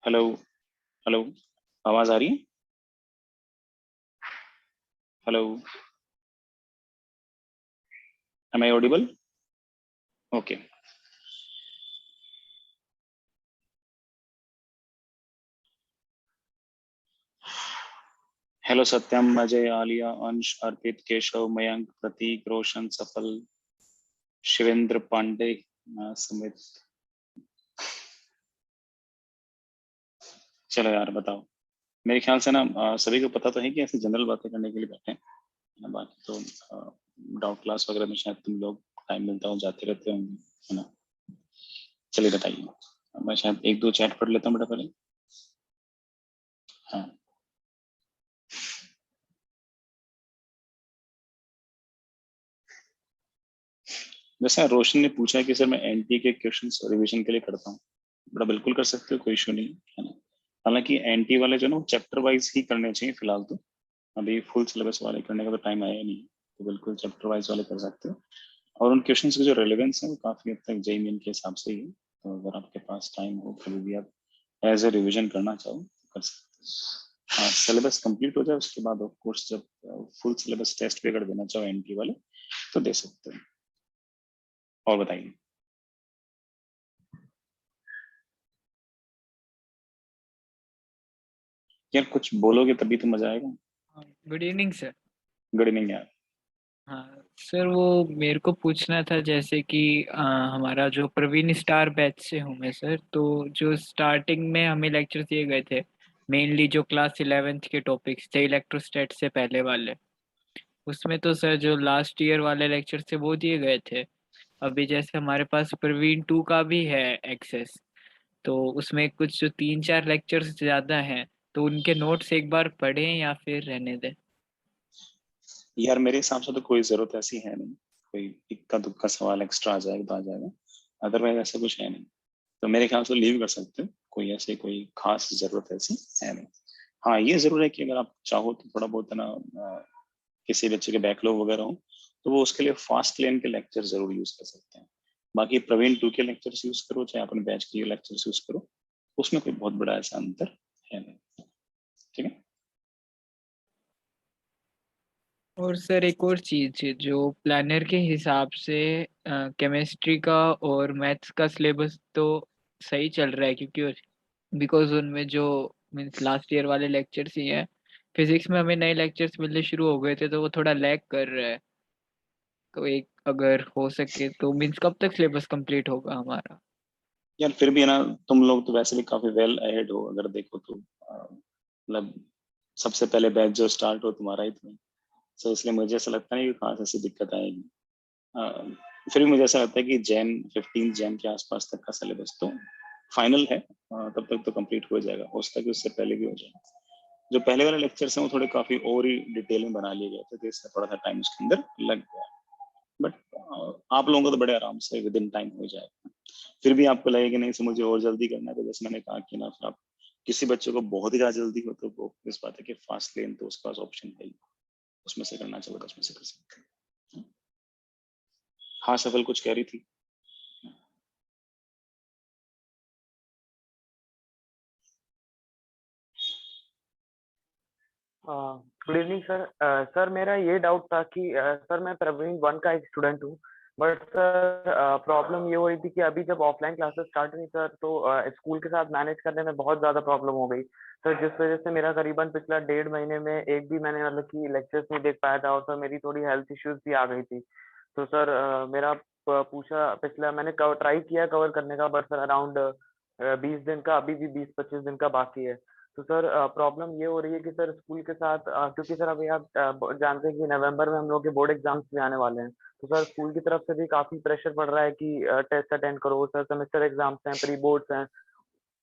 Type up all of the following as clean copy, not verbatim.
Hello. Hello. आवाज आ रही है? Hello. Am I audible? Okay. Hello Satyam, Ajay, Alia, Ansh, Arpit, Keshav, Mayank, प्रतीक, रोशन, सफल, शिवेंद्र पांडे, सुमित। चलो यार बताओ। मेरे ख्याल से ना सभी को पता तो है कि ऐसे जनरल बातें करने के लिए बैठे हैं ना। बाकी तो डाउट क्लास वगैरह में शायद तुम लोग टाइम मिलता हो जाते रहते होंगे, है ना। चलिए बताइए। मैं शायद एक दो चैट पढ़ लेता हूँ बेटा पहले। हाँ। वैसे रोशन ने पूछा है कि सर मैं एनटी के क्वेश्चन रिवीजन के लिए करता हूँ। बड़ा बिल्कुल कर सकते हो, कोई इशू नहीं है ना। हालांकि एनटी वाले जो ना चैप्टर वाइज ही करने चाहिए फिलहाल तो, अभी फुल सिलेबस वाले करने का तो टाइम आया नहीं, तो बिल्कुल चैप्टर वाइज वाले कर सकते हो। और उन क्वेश्चंस के जो रेलेवेंस है वो काफी हद तक जेईई मेन के हिसाब से ही है, तो अगर आपके पास टाइम हो कभी भी आप एज ए रिविजन करना चाहो तो कर सकते हो। हाँ, सिलेबस कंप्लीट हो जाए उसके बाद ऑफ कोर्स जब फुल सिलेबस टेस्ट भी अगर देना चाहो एनटी वाले तो दे सकते हो। और बताइए। यार कुछ बोलोगे तभी तो मजा आएगा। Good evening sir. Good evening यार। हाँ सर, वो मेरे को पूछना था जैसे कि हमारा जो प्रवीण स्टार बैच से हूँ मैं सर, तो जो स्टार्टिंग में हमें लेक्चर दिए गए थे, मेनली जो क्लास 11th के टॉपिक्स थे इलेक्ट्रोस्टैट से पहले वाले, उसमें तो सर जो लास्ट ईयर वाले लेक्चर थे वो दिए गए थे। अभी जैसे हमारे पास प्रवीण 2 का भी है एक्सेस, तो उसमें कुछ जो 3-4 लेक्चर्स ज़्यादा हैं, तो उनके नोट्स एक बार पढ़ें या फिर रहने दें। यार मेरे हिसाब से तो कोई जरूरत ऐसी है नहीं, कोई इक्का दुक्का सवाल एक्स्ट्रा आ जाएगा तो आ जाएगा, अदरवाइज ऐसा कुछ है नहीं। तो मेरे ख्याल से लीव कर सकते हो, कोई ऐसे कोई खास जरूरत ऐसी है नहीं। हाँ ये जरूर है कि अगर आप चाहो तो थोड़ा बहुत है ना, किसी बच्चे के बैकलॉग वगैरह हो तो वो उसके लिए फास्ट लेन के लेक्चर जरूर यूज कर सकते हैं। बाकी प्रवीण 2 के लेक्चर्स यूज करो चाहे अपने बैच के लेक्चर्स यूज करो, उसमें कोई बहुत बड़ा ऐसा अंतर है नहीं। ठीक है। और सर एक और चीज़ है, जो प्लानर के हिसाब से केमिस्ट्री का और मैथ्स का सिलेबस तो सही चल रहा है, क्योंकि बिकॉज उनमें जो मीन्स लास्ट ईयर वाले लेक्चर्स ही हैं। फिजिक्स में हमें नए लेक्चर्स मिलने शुरू हो गए थे, तो वो थोड़ा लैग कर रहा है। तो एक अगर हो सके तो मीन्स कब तक सिलेबस कंप्लीट होगा हमारा? यार फिर भी है ना, तुम लोग तो वैसे भी काफी वेल अहेड हो अगर देखो तो, मतलब सबसे पहले बैच जो स्टार्ट हो तुम्हारा ही तो, सो इसलिए मुझे ऐसा लगता नहीं कि खास ऐसी दिक्कत आएगी। फिर भी मुझे ऐसा लगता है कि जैन 15 जैन के आसपास तक का सिलेबस तो फाइनल है, तब तक तो कंप्लीट हो जाएगा, हो सकता है कि उससे पहले भी हो जाए। जो पहले वाले लेक्चर्स हैं वो थोड़े काफी और ही डिटेल में बना लिए गए थे, तो इससे थोड़ा सा टाइम उसके अंदर लग गया। बट आप लोगों को तो बड़े आराम से विद इन टाइम हो जाएगा। फिर भी आपको लगेगा नहीं से मुझे और जल्दी करना है, तो जैसे मैंने कहा कि ना, फिर आप किसी बच्चे को बहुत ही ज्यादा जल्दी हो तो वो इस बात है कि फास्ट लेन तो उसके पास ऑप्शन है ही, उसमें से करना चाहो तो उसमें से कर सकते हैं। हाँ सफल कुछ कह रही थी। Good evening sir. सर मेरा ये डाउट था कि सर मैं प्रवीण 1 का एक स्टूडेंट हूँ। बट सर प्रॉब्लम ये हुई थी कि अभी जब ऑफलाइन क्लासेस स्टार्ट हुई सर, तो स्कूल के साथ मैनेज करने में बहुत ज़्यादा प्रॉब्लम हो गई सर, जिस वजह से मेरा करीबन पिछला 1.5 महीने में एक भी मैंने मतलब कि लेक्चर्स नहीं देख पाया था, और सर मेरी थोड़ी हेल्थ इश्यूज भी आ गई थी। तो सर मेरा पूछा पिछला मैंने ट्राई किया कवर करने का, बट सर अराउंड 20 दिन का, अभी भी 20-25 दिन का बाकी है। तो सर प्रॉब्लम ये हो रही है कि सर स्कूल के साथ क्योंकि सर अभी आप जानते हैं कि नवंबर में हम लोग के बोर्ड एग्जाम्स भी आने वाले हैं, तो सर स्कूल की तरफ से भी काफी प्रेशर पड़ रहा है कि टेस्ट अटेंड करो सर, सेमेस्टर एग्जाम्स हैं, प्री बोर्ड्स हैं।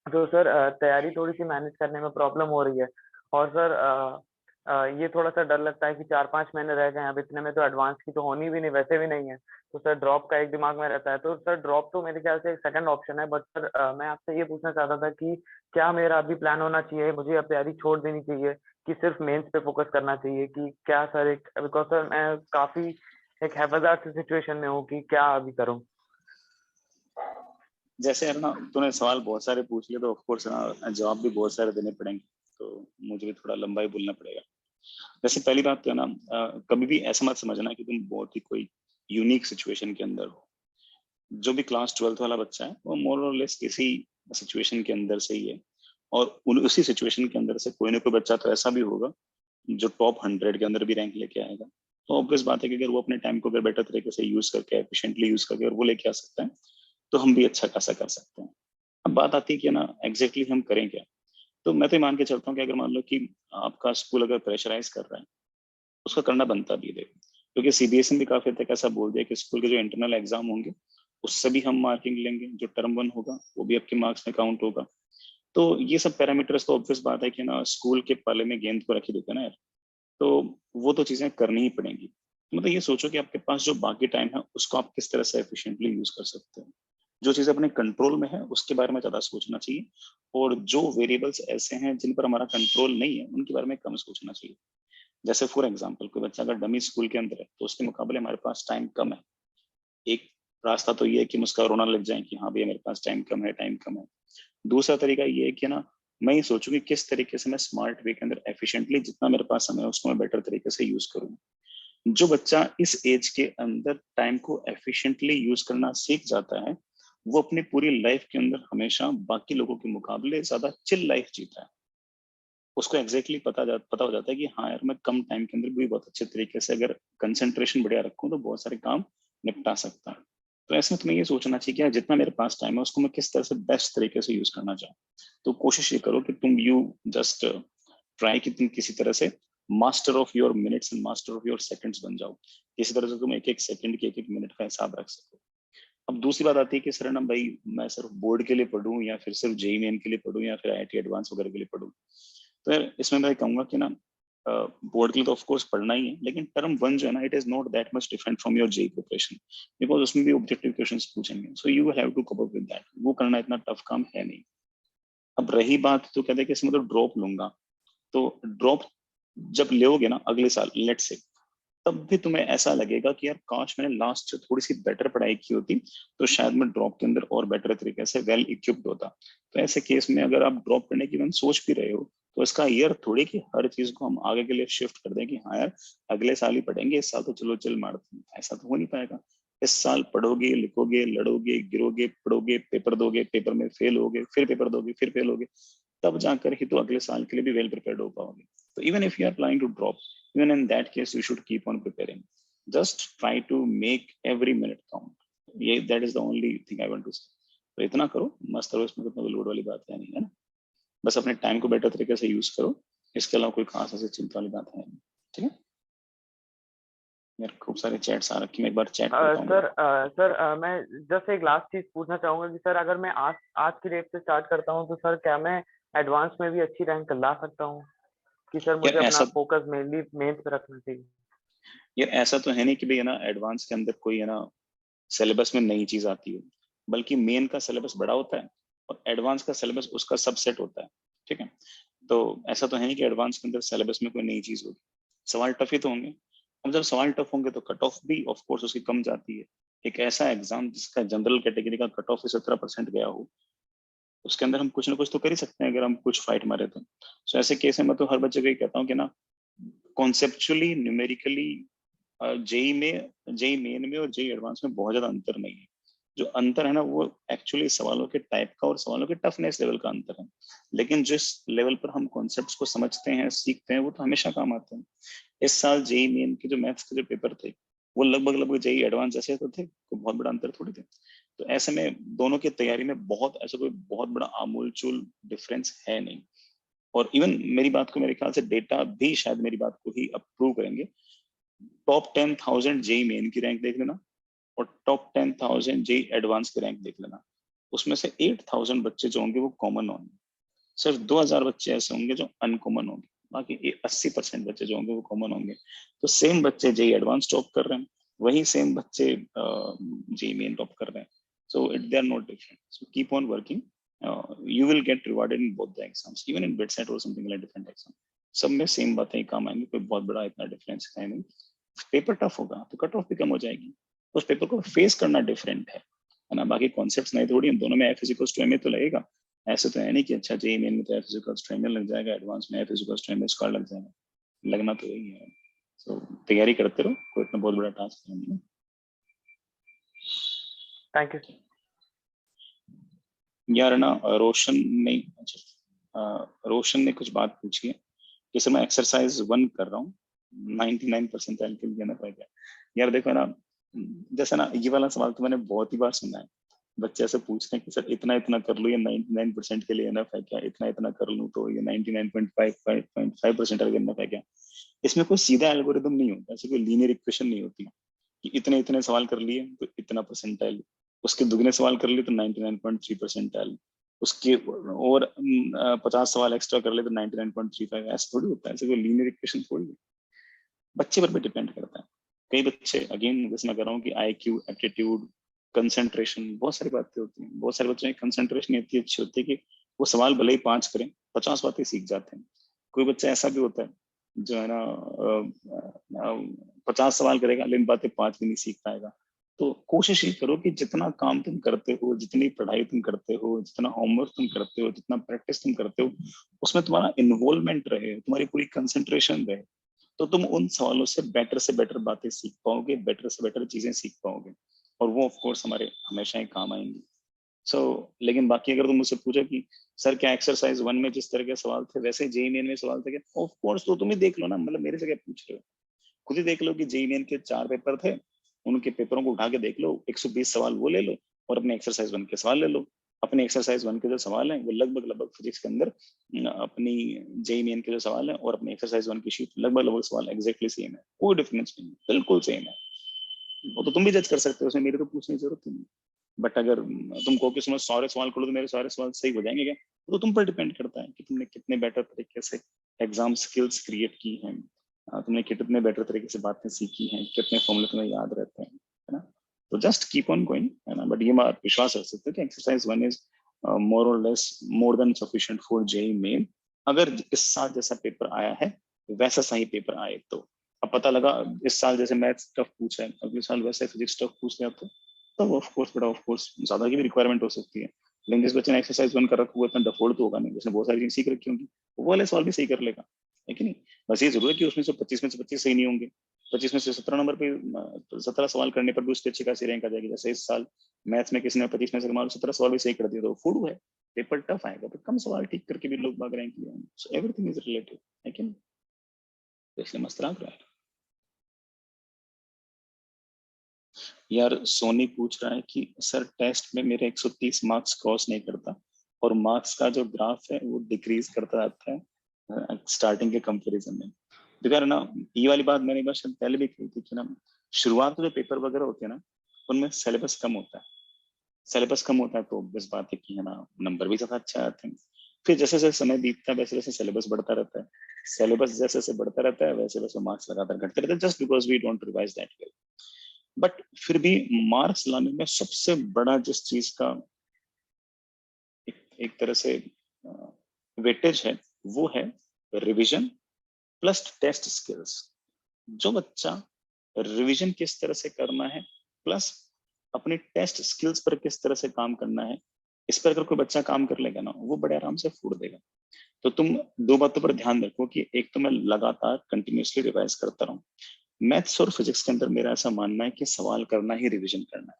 तो सर तैयारी थोड़ी-सी मैनेज करने में प्रॉब्लम हो रही है। और सर ये थोड़ा-सा डर लगता है कि 4-5 महीने रह गए हैं, अब इतने में तो एडवांस की तो होनी भी नहीं, वैसे भी नहीं है। तो सर ड्रॉप का एक दिमाग में रहता है। तो सर ड्रॉप तो मेरे ख्याल से एक सेकंड ऑप्शन है, बट सर मैं आपसे ये पूछना चाहता था कि क्या मेरा अभी प्लान होना चाहिए, मुझे अब तैयारी छोड़ देनी चाहिए कि सिर्फ मेंस पे फोकस करना चाहिए, कि क्या सर एक बिकॉज़ सर मैं काफ़ी एक हैज़ार्ड सी सिचुएशन में हूँ कि क्या अभी करूँ? जैसे है ना, तूने सवाल बहुत सारे पूछ लिए तो ऑफ कोर्स ना जवाब भी बहुत सारे देने पड़ेंगे, तो मुझे भी थोड़ा लंबा ही बोलना पड़ेगा। वैसे पहली बात तो है ना, कभी भी ऐसा मत समझना कि तुम बहुत ही कोई यूनिक सिचुएशन के अंदर हो। जो भी क्लास 12th वाला बच्चा है वो मोर और लेस किसी सिचुएशन के अंदर से ही है, और उसी सिचुएशन के अंदर से कोई ना कोई बच्चा तो ऐसा भी होगा जो टॉप 100 के अंदर भी रैंक लेके आएगा। तो ऑब्वियस बात है कि अगर वो अपने टाइम को अगर बेटर तरीके से यूज करके एफिशिएंटली यूज करके अगर वो लेके आ सकता है तो हम भी अच्छा खासा कर सकते हैं। अब बात आती है कि ना एग्जैक्टली हम करें क्या। तो मैं तो ये मान के चलता हूँ कि अगर मान लो कि आपका स्कूल अगर प्रेशराइज कर रहा है, उसका करना बनता भी है, क्योंकि सीबीएसई ने भी काफी हद तक ऐसा बोल दिया कि स्कूल के जो इंटरनल एग्जाम होंगे उससे भी हम मार्किंग लेंगे, जो टर्म 1 होगा वो भी आपके मार्क्स में काउंट होगा। तो ये सब पैरामीटर्स तो ऑब्वियस बात है कि ना स्कूल के पाले में गेंद को रख ही देते हैं ना यार, तो वो तो चीजें करनी ही पड़ेंगी। तो मतलब ये सोचो कि आपके पास जो बाकी टाइम है उसको आप किस तरह से एफिशिएंटली यूज कर सकते हो। जो चीज अपने कंट्रोल में है उसके बारे में ज्यादा सोचना चाहिए, और जो वेरिएबल्स ऐसे हैं जिन पर हमारा कंट्रोल नहीं है उनके बारे में कम सोचना चाहिए। जैसे फॉर एग्जाम्पल कोई बच्चा अगर डमी स्कूल के अंदर है तो उसके मुकाबले हमारे पास टाइम कम है। एक रास्ता तो ये है कि हम उसका रोना लग जाए कि हाँ भैया मेरे पास टाइम कम है, टाइम कम है। दूसरा तरीका ये है कि ना, मैं ये सोचूं कि किस तरीके से मैं स्मार्ट वे के अंदर एफिशिएंटली जितना मेरे पास समय है उसको मैं बेटर तरीके से यूज करूँ। जो बच्चा इस एज के अंदर टाइम को एफिशिएंटली यूज करना सीख जाता है, वो अपनी पूरी लाइफ के अंदर हमेशा बाकी लोगों के मुकाबले ज्यादा चिल लाइफ जीता है। उसको एग्जैक्टली पता हो जाता है कि हाँ यार मैं कम टाइम के अंदर भी बहुत अच्छे तरीके से अगर कंसंट्रेशन बढ़िया रखूं तो बहुत सारे काम निपटा सकता है। तो ऐसे में तुम्हें ये सोचना चाहिए कि यार जितना मेरे पास टाइम है उसको मैं किस तरह से बेस्ट तरीके से यूज करना चाहूँ। तो कोशिश ये करो कि तुम यू जस्ट ट्राई कि तुम किसी तरह से master of your minutes and master of your seconds बन जाओ। किसी तरह से तुम एक एक सेकंड के एक एक मिनट का हिसाब रख सको। अब दूसरी बात आती है कि सर ना भाई मैं सिर्फ बोर्ड के लिए पढ़ूं या फिर सिर्फ जेई मेन के लिए पढ़ूं या फिर आईआईटी एडवांस वगैरह के लिए पढ़ूं। तो यार इसमें मैं कहूंगा कि ना बोर्ड के लिए तो ऑफ कोर्स पढ़ना ही है, लेकिन टर्म वन जो है ना, it is not that much different from your JEE preparation, because उसमें भी ऑब्जेक्टिव क्वेश्चंस पूछेंगे, so you will have to cope up with that. वो करना इतना टफ काम है नहीं। अब रही बात तो कहते हैं कि इसमें तो ड्रॉप लूंगा, तो ड्रॉप जब लोगे ना अगले साल लेट से, तब भी तुम्हें ऐसा लगेगा कि यार काश मैंने लास्ट थोड़ी सी बेटर पढ़ाई की होती तो शायद मैं ड्रॉप के अंदर और बेटर तरीके से वेल इक्विप्ड होता। तो ऐसे केस में अगर आप ड्रॉप करने की मन सोच भी रहे हो तो इसका ईयर थोड़ी कि हर चीज को हम आगे के लिए शिफ्ट कर दें कि हाँ यार अगले साल ही पढ़ेंगे, इस साल तो चलो चिल मारते हैं। ऐसा तो हो नहीं पाएगा। इस साल पढ़ोगे, लिखोगे, लड़ोगे, गिरोगे, पढ़ोगे, पेपर दोगे, पेपर में फेल होगे, फिर पेपर दोगे, फिर फेल होगे, तब जाकर ही तो अगले साल के लिए भी वेल प्रिपेयर्ड हो पाओगे। तो even if you are planning to drop, even in that case you should keep on preparing. Just try to make every minute count. ये that is the only thing I want to say. तो इतना करो, मस्त रहो, इसमें कोई load वाली बात है नहीं, है ना। बस अपने टाइम को बेटर तरीके से यूज करो, इसके अलावा कोई खास ऐसी चिंता वाली बात है नहीं। ठीक है यार, खूब सारे चैट्स आ रखे, मैं एक बार चैट करता हूँ। सर मैं जस्ट एक लास्ट चीज पूछना चाहूंगा कि सर अगर मैं आज आज की डेट से स्टार्ट करता हूँ तो सर क्या मैं एडवांस में भी अच्छी रैंक ला सकता हूँ कि सर मुझे यार अपना ऐसा फोकस मेनली मेंस पे रखना चाहिए? यार ऐसा तो है नहीं कि भाई है ना एडवांस के अंदर कोई है ना सिलेबस में नई चीज आती है, बल्कि मेन का सिलेबस बड़ा होता है और एडवांस का सिलेबस उसका सबसेट होता है। ठीक है, तो ऐसा तो है नहीं कि एडवांस के अंदर सिलेबस में कोई नई चीज होगी। सवाल टफ ही तो होंगे। अब जब सवाल टफ होंगे तो कट ऑफ भी ऑफ कोर्स उसकी कम जाती है। एक ऐसा एग्जाम जिसका जनरल कैटेगरी का कट ऑफ 17% गया हो, उसके अंदर हम कुछ ना कुछ तो कर ही सकते हैं अगर हम कुछ फाइट मारे तो। सो ऐसे केस में मैं तो हर बच्चे को ये कहता हूँ कि ना कॉन्सेप्चुअली न्यूमेरिकली जेई मेन में और जेई एडवांस में बहुत ज्यादा अंतर नहीं है। जो अंतर है ना वो एक्चुअली सवालों के टाइप का और सवालों के टफनेस लेवल का अंतर है। लेकिन जिस लेवल पर हम कॉन्सेप्ट्स को समझते हैं, सीखते हैं, वो तो हमेशा काम आते हैं। इस साल जेई मेन के जो मैथ्स के जो पेपर थे वो लगभग लगभग जेई एडवांस जैसे तो थे, कोई बहुत बड़ा अंतर थोड़ी थे। तो ऐसे में दोनों की तैयारी में बहुत ऐसा कोई बहुत बड़ा आमूलचूल डिफरेंस है नहीं। और इवन मेरी बात को मेरे ख्याल से डेटा भी शायद मेरी बात को ही अप्रूव करेंगे। टॉप 10,000 जेई मेन की रैंक देख लेना और टॉप 10,000 जेई एडवांस की रैंक देख लेना, उसमें से 8,000 बच्चे जो होंगे वो कॉमन होंगे। सिर्फ 2,000 बच्चे ऐसे होंगे जो अनकॉमन होंगे, बाकी 80% बच्चे जो होंगे वो कॉमन होंगे। तो सेम बच्चे जेई एडवांस टॉप कर रहे हैं, वही सेम बच्चे जेई मेन टॉप कर रहे हैं। So it they are not different, so keep on working, you will get rewarded in both the exams, even in BITSET or something like different exam। सब में सेम बातें ही काम आएंगी, कोई बहुत बड़ा इतना डिफरेंस है नहीं। पेपर टफ होगा तो कट ऑफ भी कम हो जाएगी, उस पेपर को फेस करना डिफरेंट है ना। बाकी कॉन्सेप्ट्स नहीं थोड़ी, दोनों में F equals to M A तो लगेगा। ऐसे तो है नहीं कि अच्छा जेई मेन में तो F equals to M A लग जाएगा, एडवांस में F equals to M A square लग जाएगा, लगना तो यही है। सो तैयारी करते रहो, कोई इतना बहुत बड़ा टास्क नहीं है। Thank you. यार ना रोशन ने, अच्छा रोशन ने कुछ बात पूछी है कि सर मैं एक्सरसाइज 1 कर रहा हूँ, 99% के लिए ना पाएगा। यार देखो ना, जैसे ना ये वाला सवाल तो मैंने बहुत ही बार सुना है। बच्चे ऐसे पूछते हैं कि सर इतना इतना कर लूँ ये 99% के लिए इनफ है क्या, इतना इतना कर लूँ तो ये 99.5% के लिए इनफ है क्या। इसमें कोई सीधा एल्गोरिदम नहीं होता, ऐसे कोई लीनियर इक्वेशन नहीं होती कि इतने इतने सवाल कर लिए तो इतना परसेंटाइल, उसके दुगने सवाल कर लिए तो 99.3%, उसके और 50 सवाल एक्स्ट्रा कर ले तो 99.35। ऐसा थोड़ी होता है, ऐसे कोई लीनियर इक्वेशन थोड़ी है। बच्चे पर भी डिपेंड करता है। कई बच्चे, अगेन जैसे मैं कह रहा हूँ कि IQ, एप्टीट्यूड, कंसंट्रेशन, बहुत सारी बातें होती हैं। बहुत सारे बच्चों की कंसंट्रेशन इतनी अच्छी होती है कि वो सवाल भले ही 5 करें 50 बातें सीख जाते हैं। कोई बच्चा ऐसा भी होता है जो है ना 50 सवाल करेगा लेकिन बातें 5 भी नहीं सीख पाएगा। तो कोशिश ये करो कि जितना काम तुम करते हो, जितनी पढ़ाई तुम करते हो, जितना होमवर्क तुम करते हो, जितना प्रैक्टिस तुम करते हो, उसमें तुम्हारा इन्वॉल्वमेंट रहे, तुम्हारी पूरी कंसंट्रेशन रहे, तो तुम उन सवालों से बेटर बातें सीख पाओगे, बेटर से बेटर चीजें सीख पाओगे, और वो ऑफ कोर्स हमारे हमेशा ही काम आएंगी। लेकिन बाकी अगर तुम मुझसे पूछो कि सर क्या एक्सरसाइज 1 में जिस तरह के सवाल थे वैसे जेईई मेन में सवाल थे क्या, ऑफ कोर्स। तो तुम ही देख लो ना, मतलब मेरे से क्या पूछ रहे हो, खुद ही देख लो कि जेईई मेन के 4 पेपर थे, उनके पेपरों को उठा के देख लो, 120 सवाल वो ले लो और अपने एक्सरसाइज 1 के सवाल ले लो। अपने एक्सरसाइज 1 के जो सवाल हैं वो लगभग फिजिक्स के अंदर अपनी जेईई मेन के जो सवाल हैं और अपने एक्सरसाइज 1 की शीट लगभग सवाल एग्जैक्टली सेम है, कोई डिफरेंस नहीं, बिल्कुल सेम है। वो तो तुम भी जज कर सकते हो, उसमें मेरे तो पूछने की जरूरत नहीं। बट अगर तुम कहो कि उसमें सारे सवाल करो तो मेरे सारे सवाल सही हो जाएंगे क्या, तो तुम पर डिपेंड करता है कि तुमने कितने बेटर तरीके से एग्जाम स्किल्स क्रिएट की हैं, तुमने कितने बेटर तरीके से बातें सीखी हैं, कितने फॉर्मूले तुम्हें याद रहते हैं, है ना। तो जस्ट कीप ऑन गोइंग, है ना। बट ये बात विश्वास रख सकते हो कि एक्सरसाइज 1 इज मोर और less more than sufficient for JEE main. अगर इस साल जैसा पेपर आया है वैसा सही पेपर आए तो। अब पता लगा इस साल जैसे मैथ्स टफ पूछा है, अगले साल वैसे फिजिक्स टफ पूछ लिया तो ऑफ कोर्स बेटा, ऑफ कोर्स ज्यादा की भी रिक्वायरमेंट हो सकती है। लेकिन जिस बच्चे ने एक्सरसाइज 1 कर रखा हुआ इतना डफोल्ड तो होगा नहीं, उसने बहुत सारी चीजें सीख रखी होंगी, वो वाले सवाल भी सही कर लेगा, है कि नहीं। बस ये जरूर है कि उसमें से 25 में से 25 सही नहीं होंगे, 25 में से 17 नंबर पे 17 सवाल करने पर भी उसकी अच्छी खासी रैंक आ जाएगी। जैसे इस साल मैथ्स में किसी ने 25 में से मान लो 17 सवाल भी सही कर दिया तो फूड है, पेपर टफ आएगा, तो कम सवाल ठीक करके भी लोग भाग रैंक ले आएंगे। सो एवरीथिंग इज रिलेटिव, है कि नहीं। तो इसलिए मस्त रहा है यार। सोनी पूछ रहा है कि सर टेस्ट में मेरे 130 मार्क्स क्रॉस नहीं करता और मार्क्स का जो ग्राफ है वो डिक्रीज करता जाता है स्टार्टिंग के कंपैरिजन में। देखो यार ना, ये वाली बात मैंने एक बार शायद पहले भी कही थी कि ना, शुरुआत में जो पेपर वगैरह होते हैं ना उनमें सिलेबस कम होता है। सिलेबस कम होता है तो बस बात है कि है ना, नंबर भी ज्यादा अच्छा आते हैं। फिर जैसे जैसे समय बीतता है वैसे वैसे सिलेबस बढ़ता रहता है, सिलेबस जैसे जैसे बढ़ता रहता है वैसे वैसे मार्क्स लगातार घटते रहते हैं, just because we don't revise that well. बट फिर भी मार्क्स लाने में सबसे बड़ा जिस चीज का एक तरह से वेटेज है वो है रिवीजन प्लस टेस्ट स्किल्स। जो बच्चा रिवीजन किस तरह से करना है प्लस अपने टेस्ट स्किल्स पर किस तरह से काम करना है, इस पर अगर कोई बच्चा काम कर लेगा ना वो बड़े आराम से फूट देगा। तो तुम दो बातों पर ध्यान रखो कि एक तो मैं लगातार कंटिन्यूसली रिवाइज करता रहूं। मैथ्स और फिजिक्स के अंदर मेरा ऐसा मानना है कि सवाल करना ही रिवीजन करना है।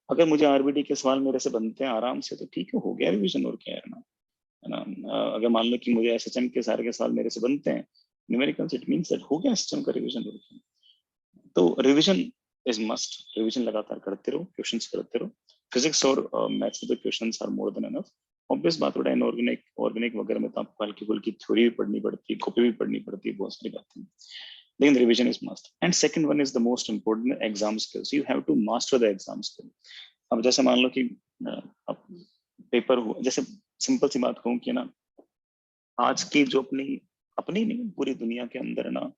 अगर मुझे आरबीडी के सवाल मेरे से बनते हैं आराम से तो ठीक है, हो गया रिवीजन, और क्या है ना, है ना। अगर मान लो कि मुझे एसएचएम के सारे के सवाल मेरे से बनते हैं न्यूमेरिकल्स, इट मींस दैट हो गया एसएचएम का रिवीजन। तो रिवीजन इज मस्ट, रिवीजन लगातार करते रहो, क्वेश्चंस करते रहो। फिजिक्स और मैथ्स के questions are more than enough. Obvious बात होता है इनऑर्गेनिक ऑर्गेनिक वगैरह में तो आपको हल्की फुल्की थ्योरी भी पढ़नी पड़ती है, कॉपी भी पढ़नी पड़ती है, बहुत सारी बातें, लेकिन revision is must. And second one is the most important, exam skills. You have to master the exam skill. अब जैसे मान लो कि अब पेपर हुआ, जैसे सिंपल सी बात कहूँ कि ना, आज की जो अपनी अपनी नहीं पूरी दुनिया के अंदर ना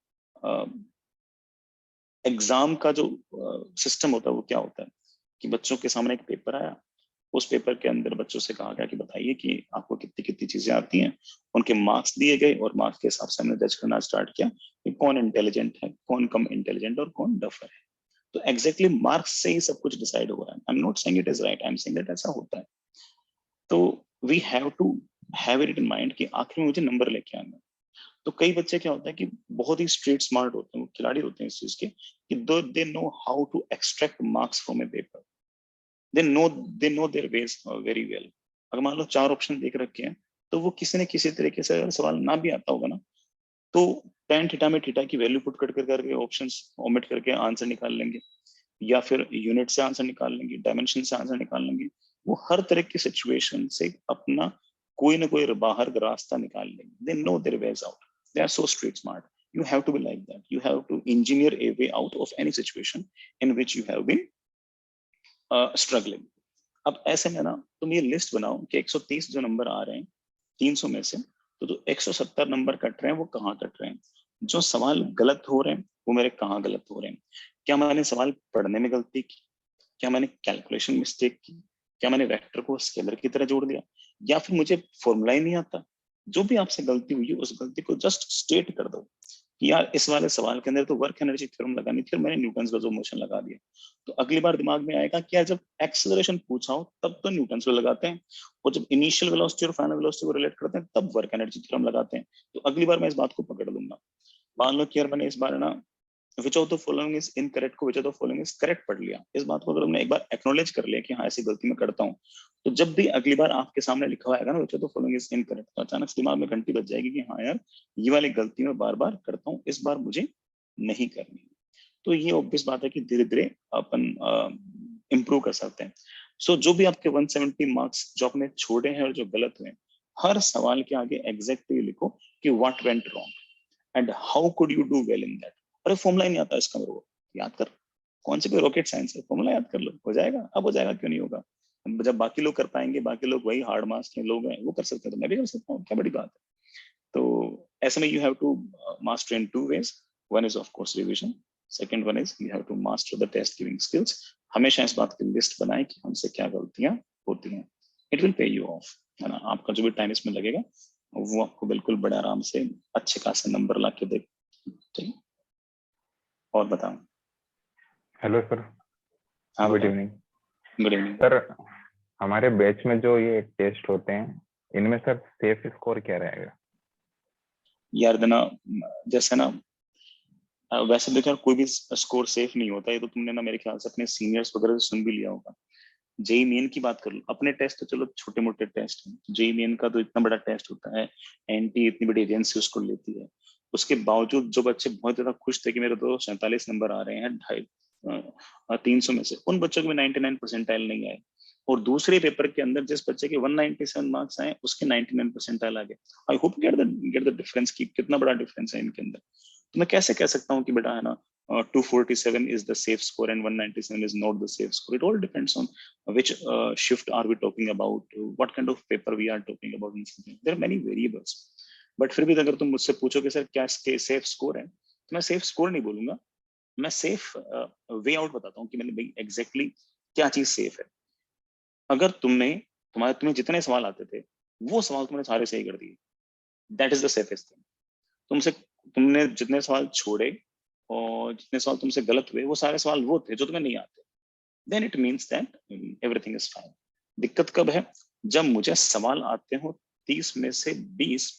एग्जाम का जो सिस्टम होता है वो क्या होता है कि बच्चों के सामने एक पेपर आया, उस पेपर के अंदर बच्चों से कहा गया कि बताइए कि आपको कितनी कितनी चीजें आती हैं, उनके मार्क्स दिए गए और मार्क्स के हिसाब से हमने जज करना स्टार्ट किया कि कौन इंटेलिजेंट है, कौन कम इंटेलिजेंट और कौन डफर है। तो एग्जैक्टली मार्क्स से ही सब कुछ डिसाइड हो रहा है। I am not saying it is right, I am saying that ऐसा होता है। तो we have to have it in mind कि आखिर में मुझे नंबर लेके आना है। तो कई बच्चे क्या होता है कि बहुत ही स्ट्रीट स्मार्ट होते हैं, वो खिलाड़ी होते हैं इस चीज के कि they know how to extract marks from a paper, they know their ways very well. अगर मान लो 4 ऑप्शन देख रखे हैं तो वो किसी न किसी तरीके से अगर सवाल ना भी आता होगा ना तो tan थीटा में थीटा की वैल्यू पुट कर करके ऑप्शंस ओमिट करके आंसर निकाल लेंगे, या फिर यूनिट से आंसर निकाल लेंगे, डायमेंशन से आंसर निकाल लेंगे। वो हर तरह की सिचुएशन से अपना कोई ना कोई बाहर का रास्ता निकाल लेंगे। They know their ways out, they are so street smart. You have to be like that, you have to engineer a way out of any situation in which you have been struggling. अब ऐसे में ना तुम ये list बनाओ कि 130 जो number आ रहे हैं 300 में से, तो जो 170 नंबर कट रहे हैं वो कहाँ कट रहे हैं, जो सवाल गलत हो रहे हैं वो मेरे कहाँ गलत हो रहे हैं, क्या मैंने सवाल पढ़ने में गलती की, क्या मैंने कैलकुलेशन मिस्टेक की, क्या मैंने वेक्टर को स्केलर की तरह जोड़ दिया, या फिर मुझे फॉर्मूला ही नहीं आता। जो भी आपसे गलती हुई है उस गलती को जस्ट स्टेट कर दो कि यार इस वाले सवाल के अंदर तो वर्क एनर्जी थ्योरम लगानी थी और मैंने न्यूटन का जो मोशन लगा दिया। तो अगली बार दिमाग में आएगा कि यार जब एक्सेलरेशन पूछा हो तब तो न्यूटन को लगाते हैं, और जब इनिशियल वेलोसिटी और फाइनल वेलोसिटी को रिलेट करते हैं तब वर्क एनर्जी थ्योरम लगाते हैं। तो अगली बार मैं इस बात को पकड़ लूंगा। मान लो कि यार मैंने इस बार ना which of the following is incorrect को which of the following is correct पढ़ लिया, इस बात को अगर हमने एक बार एक्नोलेज कर लिया कि हाँ ऐसी गलती मैं करता हूँ, तो जब भी अगली बार आपके सामने लिखा हुआ आएगा ना which of the following is incorrect, तो अचानक से दिमाग में घंटी बज जाएगी कि हाँ यार ये वाली गलती मैं बार बार करता हूँ, इस बार मुझे नहीं करनी। तो ये ऑब्वियस बात है कि धीरे धीरे अपन इम्प्रूव कर सकते हैं। सो जो भी आपके 170 मार्क्स जो आपने छोड़े हैं और जो गलत हुए, हर सवाल के आगे एग्जैक्टली लिखो कि what went wrong and how could you do well in that. अरे फॉर्मूला ही नहीं आता इसका, मेरे को याद कर, कौन से कोई रॉकेट साइंस है, फॉर्मूला याद कर लो, हो जाएगा। अब हो जाएगा, क्यों नहीं होगा। जब बाकी लोग कर पाएंगे, बाकी लोग वही हार्ड मार्क्स के लोग हैं वो कर सकते हैं, तो मैं भी कर सकता हूँ, क्या बड़ी बात है। तो ऐसे में you have to master in two ways. One is of course revision, second one is you have to master the test giving skills. हमेशा इस बात की लिस्ट बनाएं कि हमसे क्या गलतियां होती हैं, it will pay you of, है ना। आपका जो भी टाइम इसमें लगेगा वो आपको बिल्कुल बड़े आराम से अच्छे खासे नंबर ला के दे। ठीक, और बताओ। Hello sir. हाँ गुड बताओ। Evening good evening. सर। हमारे बैच में जो ये टेस्ट होते हैं इनमें सर सेफ स्कोर क्या रहेगा? यार देना, जैसे ना वैसे देखो यार, कोई भी स्कोर सेफ नहीं होता, ये तो तुमने ना मेरे ख्याल से अपने सीनियर्स वगैरह से सुन भी लिया होगा। जेई मेन की बात कर लो, अपने टेस्ट तो चलो छोटे मोटे टेस्ट हैं, जेई मेन का तो इतना बड़ा टेस्ट होता है, एनटी इतनी बड़ी एजेंसी उसको लेती है। उसके बावजूद जो बच्चे बहुत ज्यादा खुश थे कि मेरे तो 47 नंबर आ रहे हैं 300 में से, उन बच्चों के भी 99 परसेंटाइल नहीं आए। और दूसरे पेपर के अंदर जिस बच्चे के 197 मार्क्स आए उसके 99 परसेंटाइल आ गए। I hope get the difference की कितना बड़ा डिफरेंस है इनके अंदर। तो मैं कैसे कह सकता हूँ कि बेटा है ना 247 is the safe score and 197 is not the safe score. It all depends on which shift are we talking about, what kind of paper we are talking about. There are many variables. But फिर भी अगर तुम मुझसे पूछो कि sir क्या safe score है, तो मैं सेफ स्कोर नहीं बोलूंगा, मैं सेफ वे आउट बताता हूँ कि मैंने भाई एग्जैक्टली क्या चीज सेफ है। अगर तुम्हें जितने सवाल आते थे वो सवाल तुमने सारे सही कर दिए, that is the safest thing. तुमने जितने सवाल छोड़े और जितने सवाल तुमसे गलत हुए वो सारे सवाल वो थे जो तुम्हें नहीं आते, then it means that everything is fine. दिक्कत कब है, जब मुझे सवाल आते हो 30 में से 20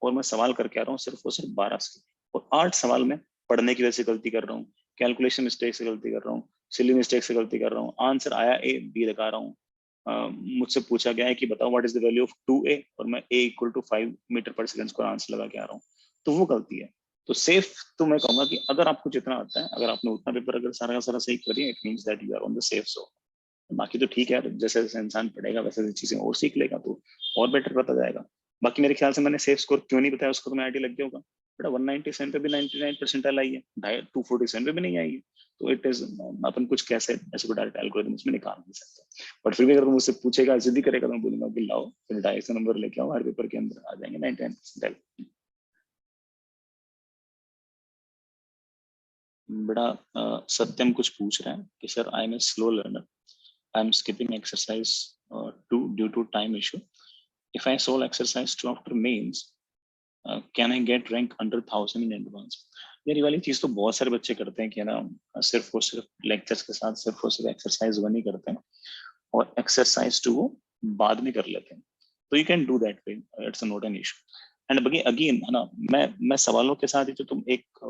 और मैं सवाल करके आ रहा हूँ सिर्फ और सिर्फ 12 से, और 8 सवाल में पढ़ने की वजह से गलती कर रहा हूँ, कैलकुलेशन मिस्टेक से गलती कर रहा हूँ, सिली मिस्टेक से गलती कर रहा हूँ, आंसर आया ए बी लगा रहा हूँ। मुझसे पूछा गया है कि बताओ what is the value of 2a और मैं a इक्वल टू 5 मीटर पर सेकंड को आंसर लगा के आ रहा हूँ, तो वो गलती है। तो सेफ तो मैं कहूंगा कि अगर आपको जितना आता है, अगर आपने उतना पेपर अगर सारा का सारा सही कर दिया, it means that you are on the safe zone. बाकी तो ठीक है, जैसे जैसे इंसान पढ़ेगा वैसे वैसे चीजें और सीख लेगा तो और बेटर पता जाएगा। बाकी मेरे ख्याल से मैंने सेफ स्कोर क्यों नहीं बताया उसको तो मैं आइडिया लग गया होगा। बेटा 197 पे भी 99 परसेंटाइल आई है, 247 पे भी नहीं आई है, तो इट इज अपन कुछ कैसे ऐसे कोई डायरेक्ट एल्गोरिथम इसमें निकाल नहीं सकते। बट फिर भी अगर मुझसे पूछेगा, जिद्दी करेगा, तो मैं बोलूंगा कि लाओ फिर 250 नंबर लेके आओ, हर पेपर के अंदर आ जाएंगे 99 परसेंटाइल। बड़ा सत्यम कुछ पूछ रहे हैं कि sir I am a slow learner, I am skipping exercise 2 due to time issue, if I solve exercise 2 after mains can I get rank under 1000 in advance. यार ये वाली चीज तो बहुत सारे बच्चे करते हैं कि ना सिर्फ और सिर्फ लेक्चर्स के साथ सिर्फ और सिर्फ एक्सरसाइज 1 ही करते हैं और एक्सरसाइज 2 वो बाद में कर लेते हैं। तो you can do that way, it's not an issue. And again है ना, मैं सवालों के साथ ही जो तुम एक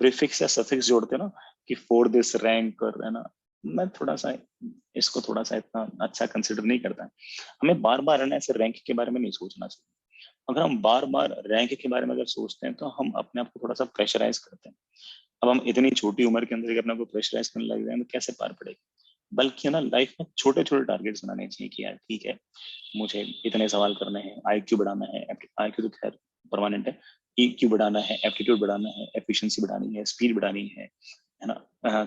प्रीफिक्स या सफिक्स जोड़ते हो ना कि फॉर दिस रैंक और है ना, मैं थोड़ा सा इसको थोड़ा सा इतना अच्छा कंसिडर नहीं करता है। हमें बार बार है ना ऐसे रैंक के बारे में नहीं सोचना चाहिए। अगर हम बार बार रैंक के बारे में अगर सोचते हैं तो हम अपने आप को थोड़ा सा प्रेशराइज करते हैं। अब हम इतनी छोटी उम्र के अंदर अपने आप को प्रेशराइज करने लग जाए तो कैसे पार पड़ेगी। बल्कि है ना लाइफ में छोटे छोटे टारगेट्स बनाने चाहिए कि यार ठीक है, मुझे इतने सवाल करने हैं, आईक्यू बढ़ाना है, आईक्यू तो खैर परमानेंट है, ईक्यू बढ़ाना है, एप्टीट्यूड बढ़ाना है, एफिशिएंसी बढ़ानी है, स्पीड बढ़ानी है ना,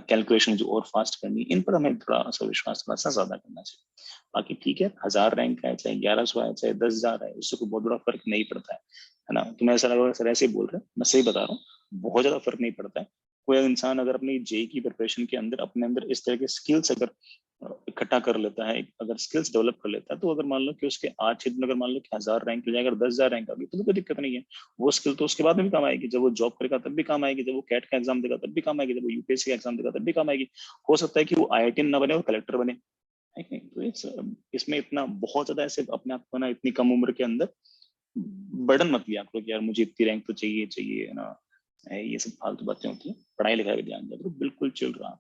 कैलकुलेशन जो और फास्ट करनी है, इन पर हमें थोड़ा सा विश्वास थोड़ा सा ज्यादा करना चाहिए। बाकी ठीक है, 1000 रैंक है चाहे 1100 है चाहे 10,000 है, उससे कोई बहुत बड़ा फर्क नहीं पड़ता है ना। तुम्हें ऐसा लगा सर ऐसे ही बोल रहे हैं, मैं सही बता रहा हूँ, बहुत ज्यादा फर्क नहीं पड़ता है। कोई इंसान अगर अपनी जेई की प्रिपरेशन के अंदर अपने अंदर इस तरह के स्किल्स अगर इकट्ठा कर लेता है, अगर स्किल्स डेवलप कर लेता है, तो अगर मान लो कि उसके आज क्षेत्र में अगर मान लो कि 1000 रैंक ले जाए, अगर 10,000 रैंक आ गई तो कोई दिक्कत नहीं है। वो स्किल तो उसके बाद में भी काम आएगी, जब वो जॉब करेगा तब भी काम आएगी, जब वो कैट का एग्जाम देगा तब भी काम आएगी, जब वो यूपीएससी का एग्जाम देगा तब भी काम आएगी। हो सकता है कि वो आईआईटीएन ना बने और कलेक्टर बने, है कि नहीं? तो इसमें इतना बहुत ज्यादा ऐसे अपने आप को ना इतनी कम उम्र के अंदर बर्डन मत लिया करो कि यार मुझे इतनी रैंक तो चाहिए चाहिए, है ना। ये सब फालतू बातें होती हैं, पढ़ाई लिखाई पे ध्यान दिया करो, बिल्कुल चिल रहा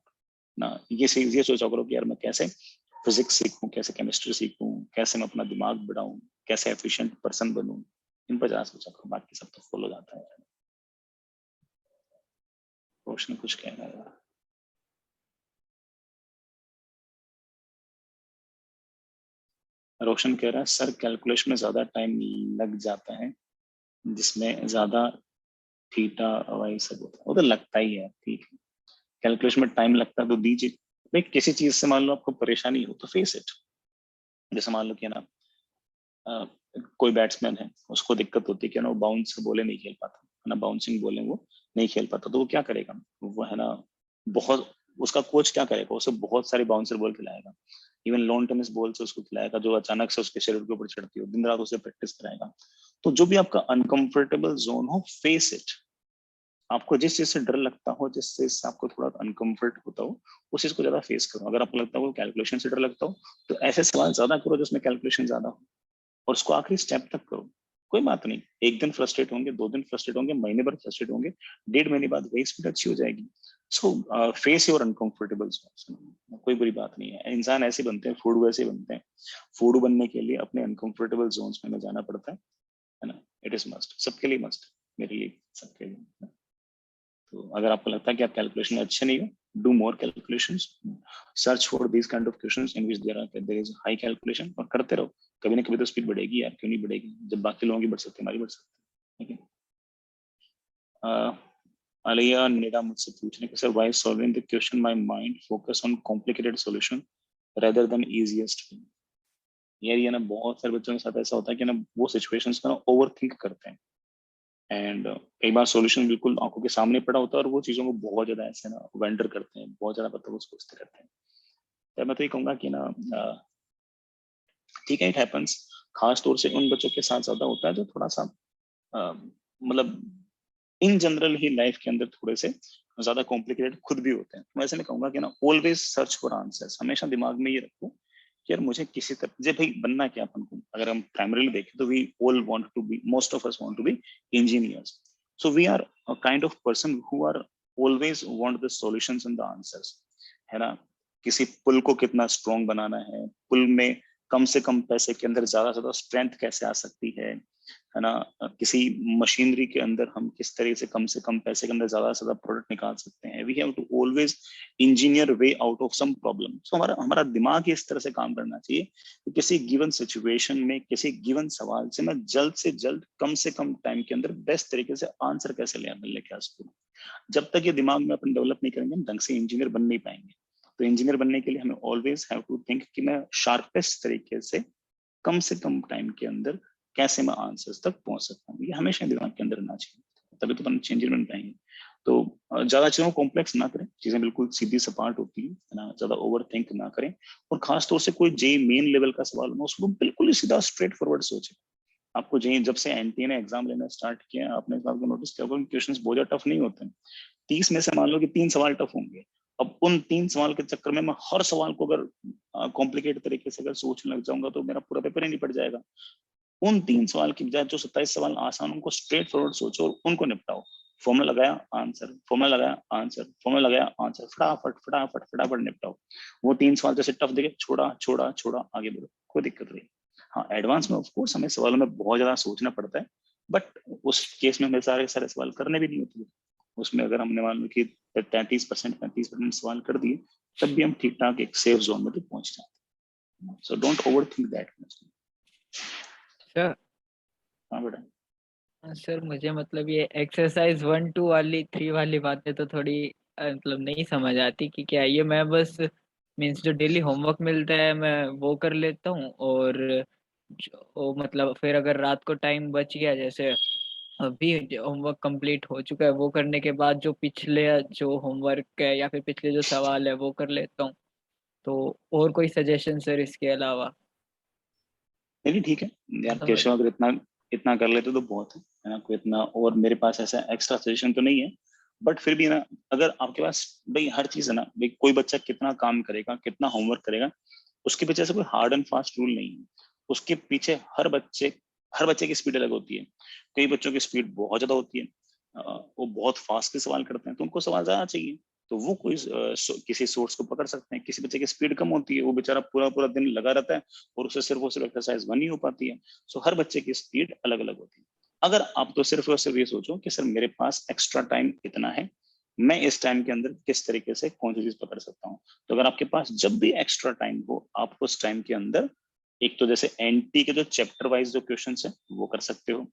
ना। ये सोचा करो कि यार मैं कैसे फिजिक्स सीखूं, कैसे केमिस्ट्री सीखूं, कैसे मैं अपना दिमाग बढ़ाऊं, कैसे एफिशिएंट पर्सन बनूं, इन पर ज्यादा सोचा करो, बाकी सब तो फॉलो जाता है। रोशन कुछ कहना है? रोशन कह रहा है सर कैलकुलेशन में ज्यादा टाइम लग जाता है, जिसमें ज्यादा थीटा वाई सब होता है, वो तो लगता ही है, ठीक है। कैलकुलेशन में टाइम लगता है तो दीजिए भाई। किसी चीज से मान लो आपको परेशानी हो तो फेस इट। जैसे मान लो कि ना कोई बैट्समैन है, उसको दिक्कत होती है कि ना वो बाउंस बोले नहीं खेल पाता, है ना, बाउंसिंग बोले वो नहीं खेल पाता, तो वो क्या करेगा, वो है ना बहुत, उसका कोच क्या करेगा, उसे बहुत सारी बाउंसर बॉल खिलाएगा, इवन लॉन टेनिस बॉल से उसको खिलाएगा जो अचानक से उसके शरीर के ऊपर चढ़ती हो, दिन रात उसे प्रैक्टिस कराएगा। तो जो भी आपका अनकंफर्टेबल जोन हो, फेस इट। आपको जिस चीज से डर लगता हो, जिस चीज से आपको थोड़ा अनकंफर्ट होता हो, उस चीज को ज्यादा फेस करो। अगर आपको लगता हो कैलकुलेशन से डर लगता हो, तो ऐसे सवाल ज्यादा करो जिसमें कैलकुलेशन ज्यादा हो, और उसको आखिरी स्टेप तक करो। कोई बात नहीं, एक दिन फ्रस्ट्रेट होंगे, 2 दिन फ्रस्ट्रेट होंगे, महीने भर फ्रस्ट्रेट होंगे, 1.5 महीने बाद वही स्पीड अच्छी हो जाएगी। सो फेस योर अनकंफर्टेबल जोन, कोई बुरी बात नहीं है। इंसान ऐसे बनते हैं, फूड वैसे बनते हैं। फूड बनने के लिए अपने अनकंफर्टेबल जोन में हमें जाना पड़ता है ना। इट इज मस्ट, सबके लिए मस्ट, मेरे लिए, सबके लिए। तो अगर आपको लगता है कि आप कैलकुलेशन में अच्छे नहीं हो, do more calculations, search for these kind of questions in which there is high calculation, और करते रहो। कभी ना कभी तो स्पीड बढ़ेगी यार, क्यों नहीं बढ़ेगी? जब बाकी लोगों की बढ़ सकती है, हमारी बढ़ सकती है, ठीक है। अलिया नेडा मुझसे पूछने के sir, why solving the question my mind focus on complicated solution rather than easiest. यार ये ना बहुत सारे बच्चों के साथ ऐसा होता है कि ना वो सिचुएशंस को ना ओवर थिंक करते हैं, एंड कई बार सॉल्यूशन बिल्कुल आंखों के सामने पड़ा होता है और वो चीजों को बहुत ज्यादा ऐसे ना वेंडर करते हैं, बहुत ज्यादा मतलब वो सोचते रहते हैं। तो मैं तो ये कहूंगा कि ना ठीक है, इट हैपेंस। खास तौर से उन बच्चों के साथ ज्यादा होता है जो थोड़ा सा मतलब इन जनरल ही लाइफ के अंदर थोड़े से ज्यादा कॉम्प्लिकेटेड खुद भी होते हैं। तो ऐसे मैं कहूंगा कि ना ऑलवेज सर्च फॉर आंसर्स, हमेशा दिमाग में ये रखो कि यार मुझे किसी तरह जे भाई बनना क्या अपन को। अगर हम प्राइमरीली देखें तो we all want to be, most of us want to be engineers. So we are a kind of person who are always want the solutions and the answers, है ना। किसी पुल को कितना स्ट्रॉन्ग बनाना है, पुल में कम से कम पैसे के अंदर ज्यादा से ज्यादा स्ट्रेंथ कैसे आ सकती है ना। किसी मशीनरी के अंदर हम किस तरह से कम पैसे के अंदर ज्यादा से ज्यादा प्रोडक्ट निकाल सकते हैं। We have to always engineer way out of some problem. So हमारा हमारा दिमाग इस तरह से काम करना चाहिए कि किसी गिवन सिचुएशन में, किसी गिवन सवाल से मैं जल्द से जल्द कम से कम टाइम के अंदर बेस्ट तरीके से आंसर कैसे लेके आ सकूं। जब तक ये दिमाग में अपन डेवलप नहीं करेंगे, हम ढंग से इंजीनियर बन नहीं पाएंगे। तो इंजीनियर बनने के लिए हमें ऑलवेज हैव टू थिंक कि मैं शार्पेस्ट तरीके से कम टाइम के अंदर कैसे मैं आंसर्स तक पहुंच सकता हूँ। ये हमेशा दिमाग के अंदर रहना चाहिए, तभी तो अपन इंजीनियर बन पाएंगे। तो ज्यादा चीजों को कॉम्प्लेक्स ना करें, चीजें बिल्कुल सीधी सपाट होती है ना, ज्यादा ओवर थिंक ना करें। और खासतौर से कोई जे मेन लेवल का सवाल हो उसको बिल्कुल ही सीधा स्ट्रेट फॉरवर्ड सोचे। आपको जे जब से एनटीए ने एग्जाम लेना स्टार्ट किया, आपने इस बात को नोटिस किया होगा क्वेश्चन बहुत ज्यादा टफ नहीं होते हैं। 30 में से मान लो कि 3 सवाल टफ होंगे। अब उन 3 सवाल के चक्कर में मैं हर सवाल को अगर कॉम्प्लिकेट तरीके से अगर सोचने लग जाऊंगा तो मेरा पूरा पेपर ही निपट जाएगा। उन 3 सवाल की बजाय जो 27 सवाल आसान, उनको स्ट्रेट फॉरवर्ड सोचो और उनको निपटाओ। फॉर्मूला लगाया आंसर, फॉर्मूला लगाया आंसर, फॉर्मूला लगाया आंसर, फटाफट फटाफट फटाफट निपटाओ। वो 3 सवाल जैसे टफ देखे, छोड़ा छोड़ा छोड़ा, आगे बढ़ो, कोई दिक्कत नहीं। हाँ, एडवांस में ऑफकोर्स हमें सवालों में बहुत ज्यादा सोचना पड़ता है, बट उस केस में हमें सारे सारे सवाल करने भी नहीं होते। उसमें अगर हमने मान लो कि 35% सवाल कर दिए, तब भी हम ठीक ठाक एक सेफ जोन में तो पहुंच जाते हैं। So don't over think that much. Sir हाँ बेटा। सर मुझे मतलब ये एक्सरसाइज 1 2 वाली 3 वाली बातें तो थोड़ी मतलब नहीं समझ आती कि क्या ये। मैं बस मीन्स जो डेली होमवर्क मिलता है मैं वो कर लेता हूँ, और मतलब फिर अगर रात को टाइम बच गया जैसे अभी होमवर्क कंप्लीट हो चुका है, वो करने के बाद जो पिछले जो होमवर्क है या फिर पिछले जो सवाल है वो कर लेता हूँ। तो और कोई सजेशन सर इसके अलावा? नहीं नहीं, ठीक है यार मतलब केशव, अगर इतना इतना कर लेते तो बहुत है ना। कोई इतना और मेरे पास ऐसा एक्स्ट्रा सजेशन तो नहीं है, बट फिर भी ना, अगर आपके पास भाई हर चीज है ना भाई, कोई बच्चा कितना काम करेगा, कितना होमवर्क करेगा, उसके पीछे ऐसा कोई हार्ड एंड फास्ट रूल नहीं है। उसके पीछे हर बच्चे की स्पीड अलग होती है। कई बच्चों की स्पीड बहुत ज्यादा होती है, वो बहुत फास्ट के सवाल करते हैं, तो उनको सवाल ज्यादा चाहिए। तो वो कोई किसी सोर्स को पकड़ सकते हैं। किसी बच्चे की स्पीड कम होती है, वो बेचारा पूरा पूरा दिन लगा रहता है और उससे सिर्फ वो सिर्फ एक्सरसाइज वन ही हो पाती है। सो हर बच्चे की स्पीड अलग अलग होती है। अगर आप तो सिर्फ और सिर्फ ये सोचो कि सर मेरे पास एक्स्ट्रा टाइम इतना है, मैं इस टाइम के अंदर किस तरीके से कौन सी चीज पकड़ सकता हूँ, तो अगर आपके पास जब भी एक्स्ट्रा टाइम हो, आप उस टाइम के अंदर एक तो जैसे एनटी के जो चैप्टर वाइज जो क्वेश्चन है वो कर सकते हो।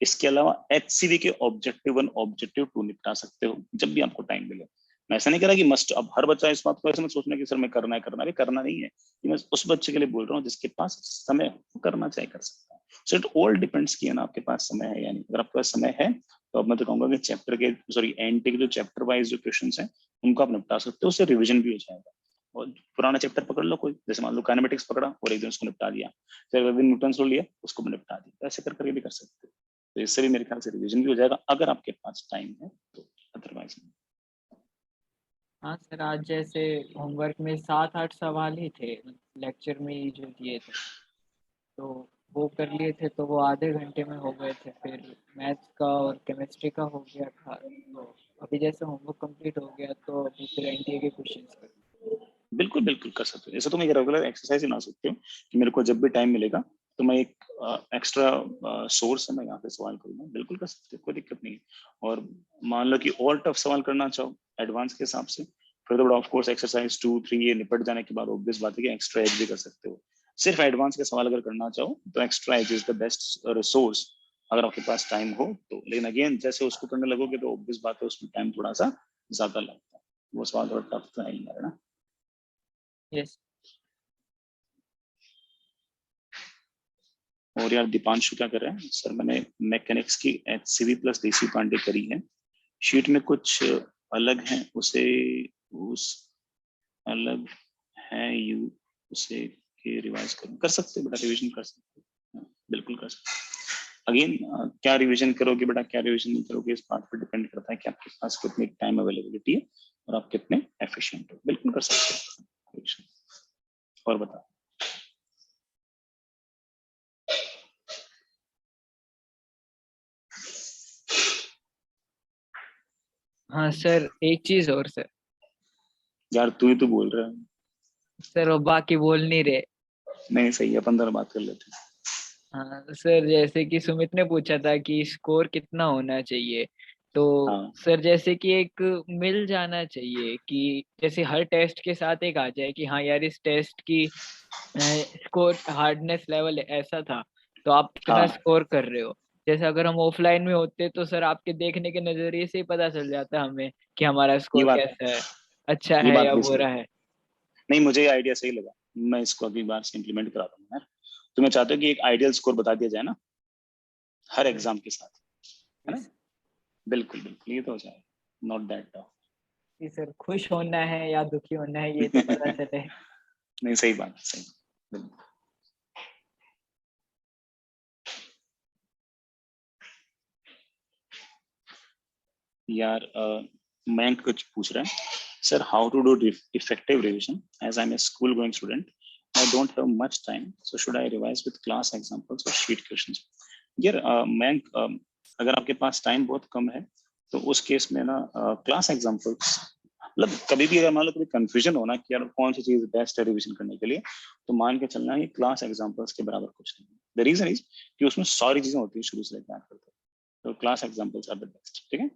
इसके अलावा एचसीवी के ऑब्जेक्टिव 1 ऑब्जेक्टिव 2 निपटा सकते हो जब भी आपको टाइम मिले। मैं ऐसा नहीं कह रहा कि मस्ट अब हर बच्चा इस बात को ऐसे में सोचना कि सर मैं करना है, करना नहीं है। कि मैं उस बच्चे के लिए बोल रहा हूँ जिसके पास समय है, वो करना चाहे कर सकता है। सो इट ऑल डिपेंड्स किया ना आपके पास समय है या नहीं। अगर आपके पास समय है तो अब मैं तो कहूंगा कि चैप्टर के सॉरी एनटी के जो चैप्टर वाइज जो क्वेश्चन है उनको आप निपटा सकते हो, उससे रिविजन भी हो जाएगा। और पुराना चैप्टर पकड़ लो कोई, जैसे मान लो काइनेमेटिक्स पकड़ा और एक दिन उसको निपटा दिया, फिर अगले दिन न्यूटन्स लो लिया उसको भी निपटा दिया, ऐसे कर करके भी कर सकते हो। तो इससे भी मेरे ख्याल से रिविजन भी हो जाएगा अगर आपके पास टाइम है तो, अदरवाइज नहीं। हाँ सर, आज जैसे होमवर्क में 7-8 सवाल ही थे, लेक्चर में ही जो दिए थे, तो वो कर लिए थे तो वो आधे घंटे में हो गए थे। फिर मैथ्स का और केमिस्ट्री का हो गया था, तो अभी जैसे होमवर्क कंप्लीट हो गया तो अभी फिर एनटीए के क्वेश्चंस कर। बिल्कुल बिल्कुल कर सकते हो। ऐसा तो मैं रेगुलर एक्सरसाइज बना सकती हूँ कि मेरे को जब भी टाइम मिलेगा तो मैं एक एक्स्ट्रा सोर्स है, मैं यहाँ पे सवाल करूंगा, बिल्कुल कर सकते हो, कोई दिक्कत नहीं है। और मान लो कि और टफ सवाल करना चाहो एडवांस के हिसाब से, फिर तो ऑफ कोर्स एक्सरसाइज 2 3 ये निपट जाने के बाद ऑब्वियस बात है कि एक्स्ट्रा एज भी कर सकते हो। सिर्फ एडवांस के सवाल अगर करना चाहो तो extra edge is the best resource अगर आपके पास टाइम हो तो। लेकिन अगेन जैसे उसको करने लगोगे तो ऑब्वियस बात है उसमें टाइम थोड़ा सा ज्यादा लगता है, वो सवाल थोड़ा टफ तो है ही है ना। यस। और यार दीपांशु क्या कर रहे हैं? सर मैंने मैकेनिक्स की एचसीवी प्लस डीसी पांडे करी है, शीट में कुछ अलग है, उसे उस अलग है यू उसे के रिवाइज कर सकते हो बेटा, रिवीजन कर सकते हो, बिल्कुल कर सकते हो। अगेन क्या रिवीजन करोगे बेटा, क्या रिवीजन नहीं करोगे, इस बात पर डिपेंड करता है कि आपके पास कितनी टाइम अवेलेबिलिटी है और आप कितने एफिशिएंट हो। बिल्कुल कर सकते हो। और बता। हाँ सर, एक चीज और सर। यार तू ही तो बोल रहा है। सर वो बाकी बोल नहीं रहे। नहीं सही है, अपन दोनों बात कर लेते हैं। हाँ सर, जैसे कि सुमित ने पूछा था कि स्कोर कितना होना चाहिए, तो हाँ सर जैसे कि एक मिल जाना चाहिए कि जैसे हर टेस्ट के साथ एक आ जाए कि हाँ यार इस टेस्ट की स्कोर हार्डनेस लेवल ऐसा था तो आप इतना हाँ, स्कोर कर रहे हो। जैसे अगर हम ऑफलाइन में होते तो सर आपके देखने के नजरिए से ही पता चल जाता हमें कि हमारा ये स्कोर बात कैसा है, अच्छा ये है बात या भी सही। बुरा है। नहीं मुझे ये आइडिया सही लगा, मैं इसको अगली बार से इम्प्लीमेंट करा दूंगा यार। तुम्हें चाहते हो कि एक आइडियल स्कोर बता दिया जाए ना हर एग्जाम के साथ, है ना? यस। बिल्कुल बिल्कुल, ये तो हो जाएगा, नॉट दैट टफ। कि सर खुश होना है या दुखी होना है ये तो पता चले। नहीं सही बात, सही बिल्कुल। यार मयंक कुछ पूछ रहा है, sir how to do effective revision as I am a school going student, I don't have much time, so should I revise with class examples और शीट क्वेश्चंस। यार मयंक अगर आपके पास टाइम बहुत कम है तो उस केस में ना क्लास एग्जांपल्स, मतलब कभी भी अगर मान लो कभी कंफ्यूजन हो ना कि यार कौन सी चीज बेस्ट है रिवीजन करने के लिए, तो मान के चलना है क्लास एग्जांपल्स के बराबर कुछ नहीं। द रीजन इज कि उसमें सारी चीजें होती है शुरू से लेकर आखिर तक, तो class examples are the best. ठीक है,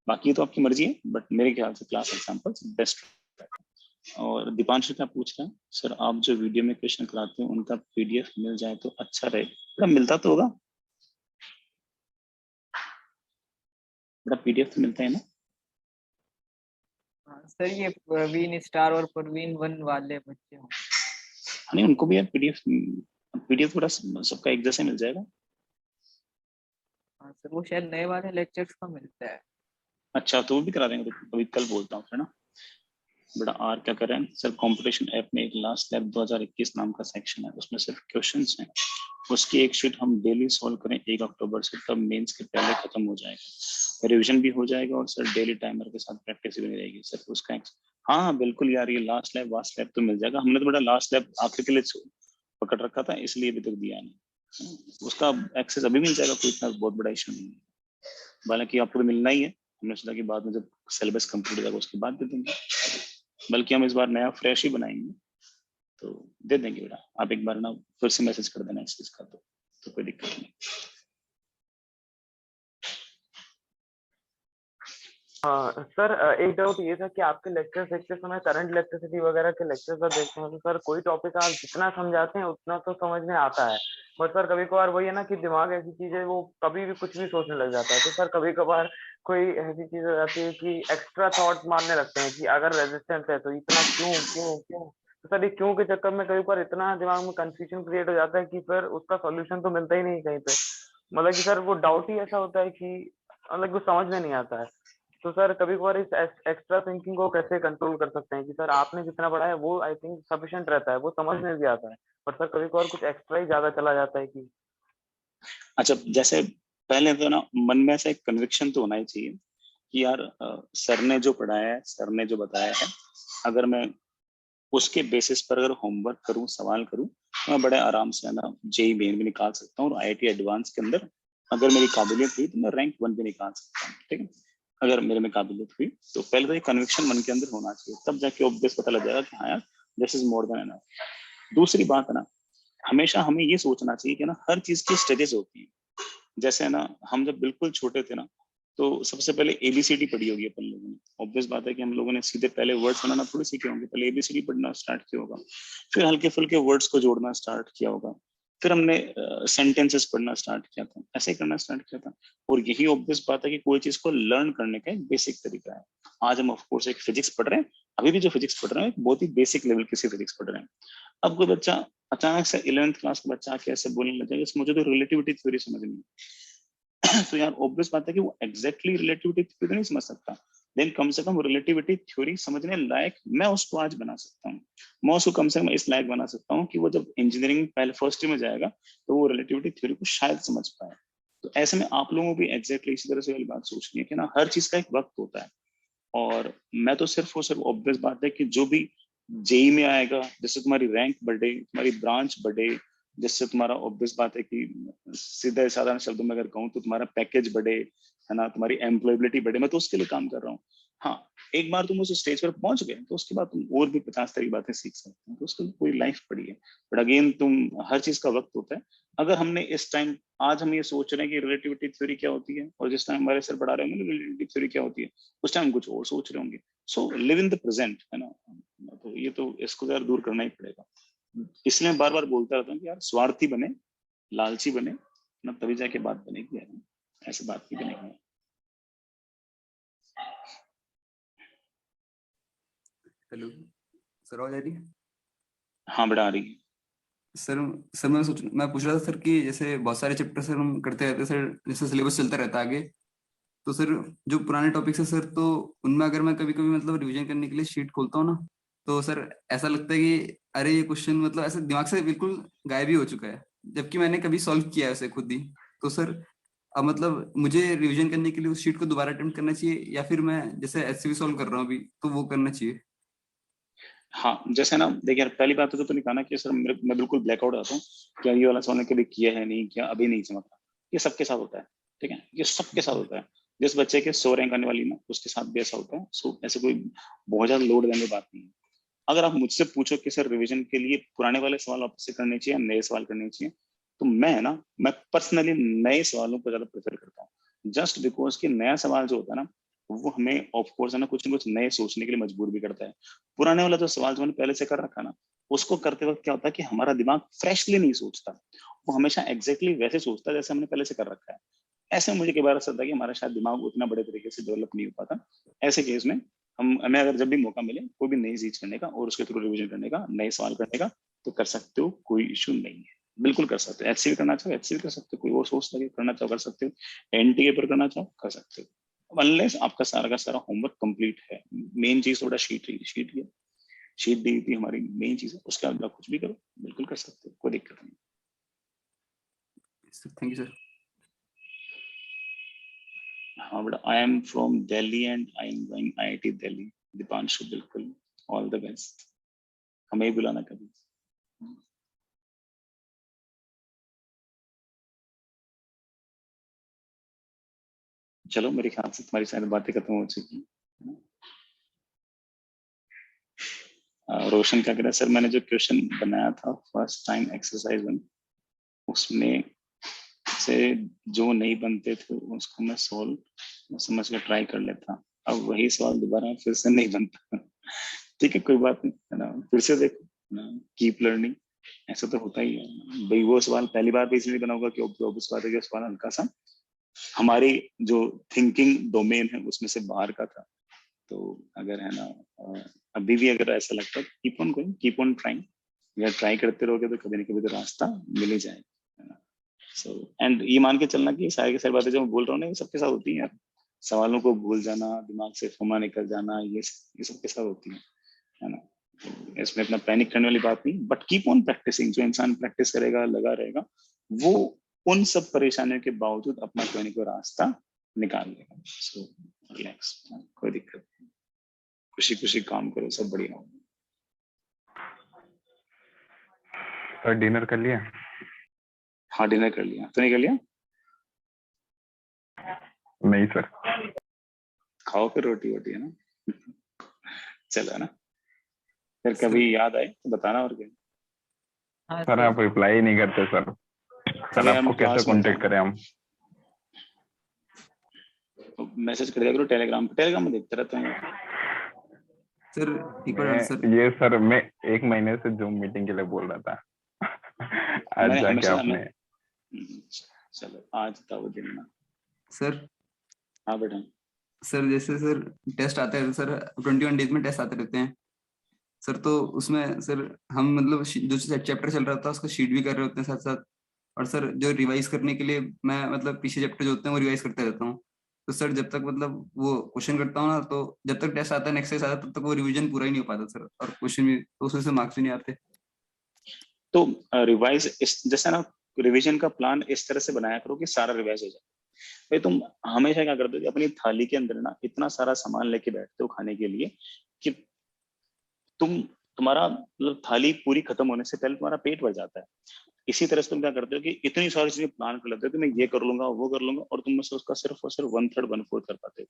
बाकी तो आपकी मर्जी है बट मेरे ख्याल से क्लास एग्जांपल्स बेस्ट। और दीपांशु क्या पूछ रहे हैं, सर आप जो वीडियो में क्वेश्चन कराते हैं उनका पीडीएफ मिल जाए तो अच्छा रहे। बेटा मिलता तो होगा, बेटा पीडीएफ तो मिलता है ना? हाँ सर, ये प्रवीण स्टार और प्रवीण वन वाले बच्चे हों। हाँ, नहीं उनको भी यार पीडीएफ, पीडीएफ पूरा सबका एक जैसे मिल जाएगा। हाँ हाँ सर, वो शायद नए वाले लेक्चर्स का मिलता है। अच्छा, तो वो भी करा देंगे, तो अभी कल बोलता हूँ, है ना। बड़ा आर क्या करें सर, कंपटीशन ऐप में एक लास्ट लैब 2021 नाम का सेक्शन है, उसमें सिर्फ क्वेश्चंस हैं, उसकी एक शीट हम डेली सॉल्व करें 1 अक्टूबर से, तब मेंस के पहले खत्म हो जाएगा, रिवीजन भी हो जाएगा और सर डेली टाइमर के साथ प्रैक्टिस भी नहीं रहेगी सर उसका। हाँ बिल्कुल यार, ये लास्ट लैब वास्ट लैब तो मिल जाएगा, हमने तो बड़ा लास्ट लैब आखिर के लिए पकड़ रखा था, इसलिए अभी तक दिया नहीं, उसका एक्सेस अभी मिल जाएगा, कोई इतना बहुत बड़ा इशू नहीं है, हालांकि आपको तो मिलना ही है, हमने सोचा कि बाद में जब सिलेबस कंप्लीट हो जाएगा उसके बाद दे देंगे, बल्कि हम इस बार नया फ्रेश ही बनाएंगे, तो दे देंगे बेटा, आप एक बार ना फिर से मैसेज कर देना इस चीज का, तो कोई दिक्कत नहीं। हाँ सर, एक डाउट ये था कि आपके लेक्चर देखते समय करंट इलेक्ट्रिसिटी वगैरह के लेक्चर्स जब देखते हैं तो सर कोई टॉपिक आप जितना समझाते हैं उतना तो समझ में आता है, बट सर कभी कभार वही है ना कि दिमाग ऐसी चीज है वो कभी भी कुछ भी सोचने लग जाता है, तो सर कभी कभार कोई ऐसी चीज हो जाती है कि एक्स्ट्रा थॉट मारने लगते हैं कि अगर रेजिस्टेंस है तो इतना क्यों क्यों क्यों, तो सर ये क्यों के चक्कर में कभी कभार इतना दिमाग में कंफ्यूजन क्रिएट हो जाता है कि फिर उसका सोल्यूशन तो मिलता ही नहीं कहीं पे, मतलब कि सर वो डाउट ही ऐसा होता है कि मतलब कुछ समझ में नहीं आता है। तो सर कभी कभार इस एक्स्ट्रा थिंकिंग को कैसे कंट्रोल कर सकते हैं कि सर आपने जितना पढ़ा है वो आई थिंक सफिशिएंट रहता है, वो समझ में भी आता है, पर सर कभी कभार कुछ एक्स्ट्रा ही ज्यादा चला जाता है कि अच्छा, जैसे पहले तो ना मन में ऐसा एक कन्विक्शन तो होना ही चाहिए कि यार सर ने जो पढ़ाया है, सर ने जो बताया है, अगर मैं उसके बेसिस पर अगर होमवर्क करूं, सवाल करूं, तो मैं बड़े आराम से है ना जेई मेन भी निकाल सकता हूँ, और आईआईटी एडवांस के अंदर अगर मेरी काबिलियत हुई तो मैं रैंक 1 भी निकाल सकता हूँ, ठीक है, अगर मेरे में काबिलियत हुई तो। पहले तो ये कन्विक्शन मन के अंदर होना चाहिए, तब जाके ऑब्वियस पता लग जाएगा कि हाँ यार this is more than enough. दूसरी बात है ना, हमेशा हमें ये सोचना चाहिए कि ना हर चीज की स्टेजेस होती है, जैसे है ना हम जब बिल्कुल छोटे थे ना, तो सबसे पहले एबीसीडी पढ़ी होगी अपन लोगों ने, ऑब्वियस बात है कि हम लोगों ने सीधे पहले वर्ड्स बनाना थोड़ी सीखे होंगे, पहले एबीसीडी पढ़ना स्टार्ट किया होगा, फिर हल्के फुल्के वर्ड्स को जोड़ना स्टार्ट किया होगा, फिर हमने सेंटेंसेस पढ़ना स्टार्ट किया था, ऐसे ही करना स्टार्ट किया था, और यही ऑब्वियस बात है कि कोई चीज को लर्न करने का एक बेसिक तरीका है। आज हम ऑफकोर्स एक फिजिक्स पढ़ रहे हैं, अभी भी जो फिजिक्स पढ़ रहे हैं बहुत ही बेसिक लेवल की फिजिक्स पढ़ रहे हैं, अब कोई बच्चा अचानक से 11th क्लास का बच्चा आके ऐसे बोलने लग जाएगा मुझे तो रिलेटिविटी थ्योरी समझ नहीं तो यार ऑब्वियस बात है कि वो एग्जैक्टली रिलेटिविटी थ्योरी नहीं समझ सकता, लेकिन कम से कम रिलेटिविटी थ्योरी समझने लायक मैं उसको आज बना सकता हूँ, मैं उसको कम से कम इस लायक बना सकता हूँ कि वो जब इंजीनियरिंग पहले फर्स्ट ईयर में जाएगा तो वो रिलेटिविटी थ्योरी को शायद समझ पाए। तो ऐसे में आप लोगों को भी एग्जैक्टली इसी तरह से वाली बात सोचनी है कि ना हर चीज का एक वक्त होता है, और मैं तो सिर्फ और सिर्फ ऑब्वियस बात है कि जो भी जेई में आएगा, जिससे तुम्हारी रैंक बढ़े, तुम्हारी ब्रांच बढ़े, जिससे तुम्हारा ऑब्वियस बात है कि सीधे साधारण शब्दों में अगर कहूँ तो तुम्हारा पैकेज बढ़े, है ना, तुम्हारी एम्प्लॉयबिलिटी बढ़े, मैं तो उसके लिए काम कर रहा हूँ। हाँ, एक बार तुम उस स्टेज पर पहुंच गए तो उसके बाद तुम और भी 50 तरह की बातें सीख सकते हो, तो उसके लिए पूरी लाइफ पड़ी है, बट अगेन तुम हर चीज का वक्त होता है। अगर हमने इस टाइम आज हम ये सोच रहे हैं कि रिलेटिविटी थ्योरी क्या होती है, और जिस टाइम हमारे सर पढ़ा रहे होंगे रिलेटिविटी थ्योरी क्या होती है, उस टाइम कुछ और सोच रहे होंगे। So live in the present, है ना, तो ये तो इसको यार दूर करना ही पड़ेगा, इसलिए मैं बार बार बोलता रहता हूँ कि यार स्वार्थी बने, लालची बने ना, तभी जाके बात बनेगी यार, ऐसे बात नहीं बनेगी। हेलो सर, आवाज आ रही है? हाँ बेटा, आ रही है। सर सर मैं पूछ रहा था सर कि जैसे बहुत सारे चैप्टर सर हम करते रहते हैं सर, जैसे सिलेबस चलता रहता है आगे, तो सर जो पुराने टॉपिक्स है सर, तो उनमें अगर मैं कभी कभी मतलब रिवीजन करने के लिए शीट खोलता हूँ ना, तो सर ऐसा लगता है कि अरे ये क्वेश्चन मतलब ऐसे दिमाग से बिल्कुल गायब ही हो चुका है, जबकि मैंने कभी सॉल्व किया है उसे खुद ही। तो सर अब मतलब मुझे रिवीजन करने के लिए उस शीट को दोबारा अटेम्प्ट करना चाहिए, या फिर मैं जैसे एचसीवी सॉल्व कर रहा हूँ अभी तो वो करना चाहिए? हाँ, जैसे ना देखिए यार, पहली बात तो तूने कहा ना कि सर मैं बिल्कुल ब्लैकआउट आता हूँ, क्या ये वाला सवाल कभी किया है नहीं किया, अभी नहीं समझ रहा, ये सबके साथ होता है, ठीक है, ये सबके साथ होता है, जिस बच्चे के 100 रैंक आने वाली ना उसके साथ भी ऐसा होता है। सो ऐसे कोई बहुत ज्यादा लोड देने की बात नहीं है। अगर आप मुझसे पूछो कि सर रिवीजन के लिए पुराने वाले सवाल वापस से करने चाहिए या नए सवाल करने चाहिए, तो मैं पर्सनली नए सवालों को ज्यादा प्रेफर करता हूँ, जस्ट बिकॉज कि नया सवाल जो होता है ना वो हमें ऑफ कोर्स है ना कुछ नए सोचने के लिए मजबूर भी करता है। पुराने वाला जो सवाल जो मैंने पहले से कर रखा ना, उसको करते वक्त क्या होता है कि हमारा दिमाग फ्रेशली नहीं सोचता, वो हमेशा एग्जैक्टली वैसे सोचता है जैसे हमने पहले से कर रखा है। ऐसे में मुझे कई बार ऐसा होता है कि हमारा शायद दिमाग उतना बड़े तरीके से डेवलप नहीं हो पाता। ऐसे केस में हमें अगर जब भी मौका मिले कोई भी नई चीज करने का और उसके थ्रू रिविजन करने का, नए सवाल करने का, तो कर सकते हो, कोई इशू नहीं है। बिल्कुल कर सकते हो। HCV करना चाहो HCV कर सकते हो, कोई वो सोच लगे करना चाहो कर सकते हो, NTA पर करना चाहो कर सकते हो, अनलेस आपका सारा का सारा होमवर्क कंप्लीट है। मेन चीज थोड़ा शीट है, शीट दी थी हमारी मेन चीज है, उसके बाद आप कुछ भी करो, बिल्कुल कर सकते हो, कोई दिक्कत नहीं। Thank you sir. हाँ बेटा, I am from Delhi and I am going IIT Delhi. Deepanshu, बिल्कुल ऑल द बेस्ट, हमें ही बुलाना कभी। चलो मेरे ख्याल से तुम्हारी शायद बातें खत्म हो चुकी हैं। रोशन क्या कह रहा है, सर मैंने जो क्वेश्चन बनाया था फर्स्ट टाइम एक्सरसाइज 1, उसमें से जो नहीं बनते थे उसको मैं सोल्व समझ कर ट्राई कर लेता, अब वही सवाल दोबारा फिर से नहीं बनता। ठीक है कोई बात नहीं, है ना, फिर से देखो, कीप लर्निंग, ऐसा तो होता ही है भाई। वो सवाल पहली बार भी इसलिए बना होगा कि ऑब्वियस बात है कि सवाल हल्का सा हमारी जो थिंकिंग डोमेन है उसमें से बाहर का था। तो अगर है ना अभी भी अगर ऐसा लगता है, keep on going, keep on trying, अगर ट्राई करते रहोगे तो कभी ना कभी तो रास्ता मिल ही जाएगा, है ना। सो एंड ये मान के चलना कि सारी की सारी बातें जो मैं बोल रहा हूँ ना, ये सबके साथ होती हैं यार। सवालों को भूल जाना, दिमाग से फुमा निकल जाना, ये सबके साथ होती है ना। तो इसमें इतना पैनिक करने वाली बात नहीं, बट कीप ऑन प्रैक्टिसिंग। जो इंसान प्रैक्टिस करेगा, लगा रहेगा, वो उन सब परेशानियों के बावजूद अपना कोई ना कोई रास्ता निकाल लेगा। सो रिलैक्स, कोई दिक्कत नहीं, खुशी खुशी काम करो, सब बढ़िया होगा। सर डिनर कर लिया? हाँ डिनर कर लिया, तो नहीं कर लिया? नहीं सर। खाओ फिर, रोटी वोटी, है ना। चलो, है ना, फिर सर कभी याद आए तो बताना। और क्या हाँ सर सर। आप रिप्लाई ही नहीं करते सर। सर अरे यार आपको मैं कैसे क्लास में कांटेक्ट था, करें हम? मैसेज कर दिया करो टेलीग्राम पे, टेलीग्राम में देखते रहते हैं यार। सर एक बार सर मैं 1 महीने से जूम मीटिंग के लिए बोल रहा था। आज मैंने जाके हमेशा आपने। चलो आज था वो दिन ना। सर हाँ बेटा। सर जैसे सर टेस्ट आते हैं सर, 21 डेज में टेस्ट आते रहते हैं सर, तो उसमें सर हम मतलब जो चैप्टर चल रहा था उसका शीट भी कर रहे होते हैं साथ साथ, और सर जो रिवाइज करने के लिए मैं मतलब पीछे चैप्टर जो होते हैं वो रिवाइज करते रहता हूँ। तो सर जब तक मतलब वो क्वेश्चन करता हूँ ना, तो जब तक टेस्ट आता है नेक्स्ट टेस्ट आता है तब तक वो रिवीजन पूरा ही नहीं हो पाता सर, और क्वेश्चन भी तो उसमें से मार्क्स भी नहीं आते। तो रिवाइज इस जैसे ना, रिवीजन का प्लान इस तरह से बनाया करो कि सारा रिवाइज हो जाए। भाई तुम हमेशा क्या करते हो कि अपनी थाली के अंदर ना इतना सारा सामान लेके बैठते हो खाने के लिए कि तुम्हारा मतलब थाली पूरी खत्म होने से पहले तुम्हारा पेट भर जाता है। इसी तरह से तुम क्या करते हो कि इतनी सारी चीजें प्लान कर लेते हो कि मैं ये कर लूंगा वो कर लूंगा, और तुम में से उसका सिर्फ और सिर्फ 1/3 1/4 कर पाते हो।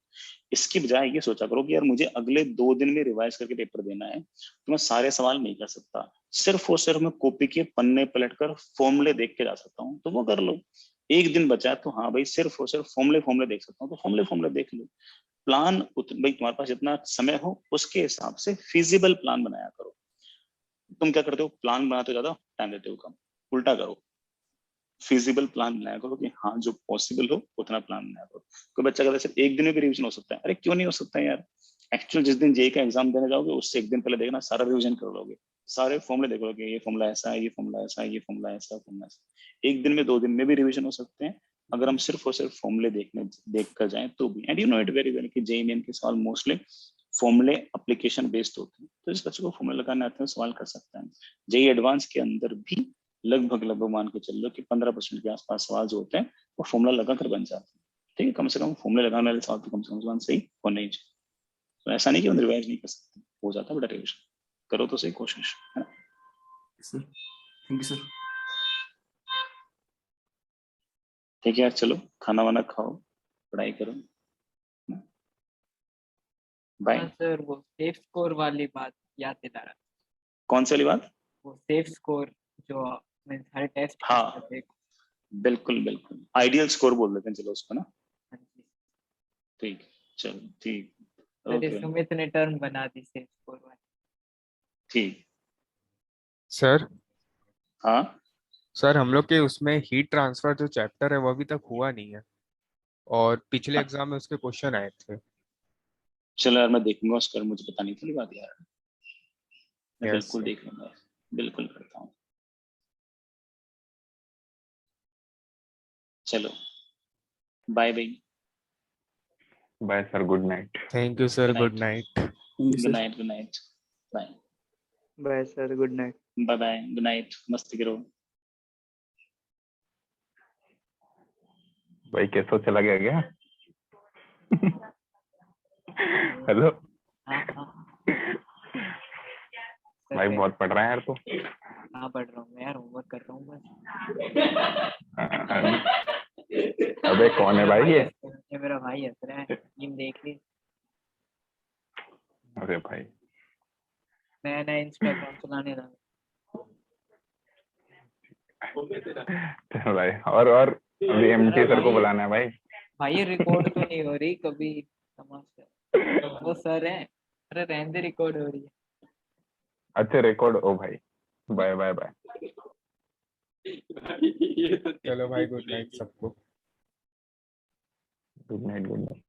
इसकी बजाय ये सोचा करो कि यार मुझे अगले 2 दिन में रिवाइज करके पेपर देना है, तो मैं सारे सवाल नहीं कर सकता, सिर्फ और सिर्फ मैं कॉपी के पन्ने पलट कर फॉर्मूले देख के जा सकता हूँ, तो वो कर लो। एक दिन बचा तो हाँ भाई, सिर्फ और सिर्फ फॉर्मूले देख सकता हूँ, तो फॉर्मूले देख लो। प्लान भाई तुम्हारे पास जितना समय हो उसके हिसाब से फिजिबल प्लान बनाया करो। तुम क्या करते हो, प्लान बनाते हो ज्यादा, टाइम देते हो कम। उल्टा करो, फिजिबल प्लान बनाया करो कि हाँ जो पॉसिबल हो उतना प्लान बनाया करो। कोई बच्चा कहता है सिर्फ एक दिन में भी रिवीजन हो सकता है, अरे क्यों नहीं हो सकता है यार। एक्चुअल जिस दिन जेई का एग्जाम देने जाओगे उससे एक दिन पहले देखना, सारा रिवीजन कर लोगे, सारे फॉर्मूले देख लोगे, ये फॉर्मूला ऐसा है, ये फॉर्मूला ऐसा है, ये फॉर्मूला ऐसा, फॉर्मूला ऐसा। एक दिन में 2 दिन में भी रिवीजन हो सकते हैं अगर हम सिर्फ और सिर्फ फॉर्मूले देख कर जाए तो भी। And you know it very well कि जेई मेन के सवाल मोस्टली फॉर्मूले एप्लीकेशन बेस्ड होते हैं, तो इस बच्चे को फॉर्मूले लगाने आते हैं सवाल कर सकता है। जेई एडवांस के अंदर भी लगभग मान के चल लो कि 15% के आसपास सवाल जो होते हैं वो फॉर्मूला लगाकर बन जाते हैं। ठीक है, कम से कम फॉर्मूले लगाने वाले सवाल तो कम से कम सही होने ही चाहिए। तो ऐसा नहीं कि हम रिवाइज नहीं कर सकते, हो जाता है बड़ा रिविजन, करो तो सही कोशिश, है ना। Sir thank you sir. ठीक है यार, चलो खाना वाना खाओ, पढ़ाई करो, बाय। हाँ सर, वो सेफ स्कोर वाली बात याद दिला रहा था। कौन सी वाली बात? वो सेफ स्कोर जो हर टेस्ट के हाँ साथ एक। बिल्कुल बिल्कुल, आइडियल स्कोर बोल देते हैं चलो उसको ना। हाँ जी ठीक, चलो ठीक, सर, ये ओके, सुमित ने टर्म बना दी सेफ स्कोर वाली। ठीक। सर हाँ सर हम लोग के उसमें हीट ट्रांसफर जो चैप्टर है वो अभी तक हुआ नहीं है, और पिछले एग्जाम में उसके क्वेश्चन आए थे। चलो यार, मैं देखूंगा उसका, मुझे पता नहीं थी बात यार, मैं यस बिल्कुल सर। देख लूंगा, बिल्कुल करता हूँ। चलो bye bye. Bye sir, good night. Thank you sir, Good good night. Night. Good night, good night, bye bye sir, good night. Bye bye, good night, मस्ती करो। भाई कैसो चला गया क्या? हेलो हाँ हाँ सर, भाई, मैं बहुत पढ़ रहा है यार तू। हाँ पढ़ रहा हूँ मैं यार, होमवर्क कर रहा हूँ बस। अबे कौन है भाई ये? ये मेरा भाई हंस रहा है, टीम देख ली। अरे भाई, नया नया इंस्टाग्राम चलाने लगा। चल भाई, और अभी एमटी सर को बुलाना है भाई। भाई ये रिकॉर्ड तो नहीं हो रही कभी, समझ वो सर है। अरे रहने दे, रिकॉर्ड हो रही है। अच्छा रिकॉर्ड, ओ भाई, बाय बाय बाय। चलो भाई, गुड नाइट सबको। Good night, good night.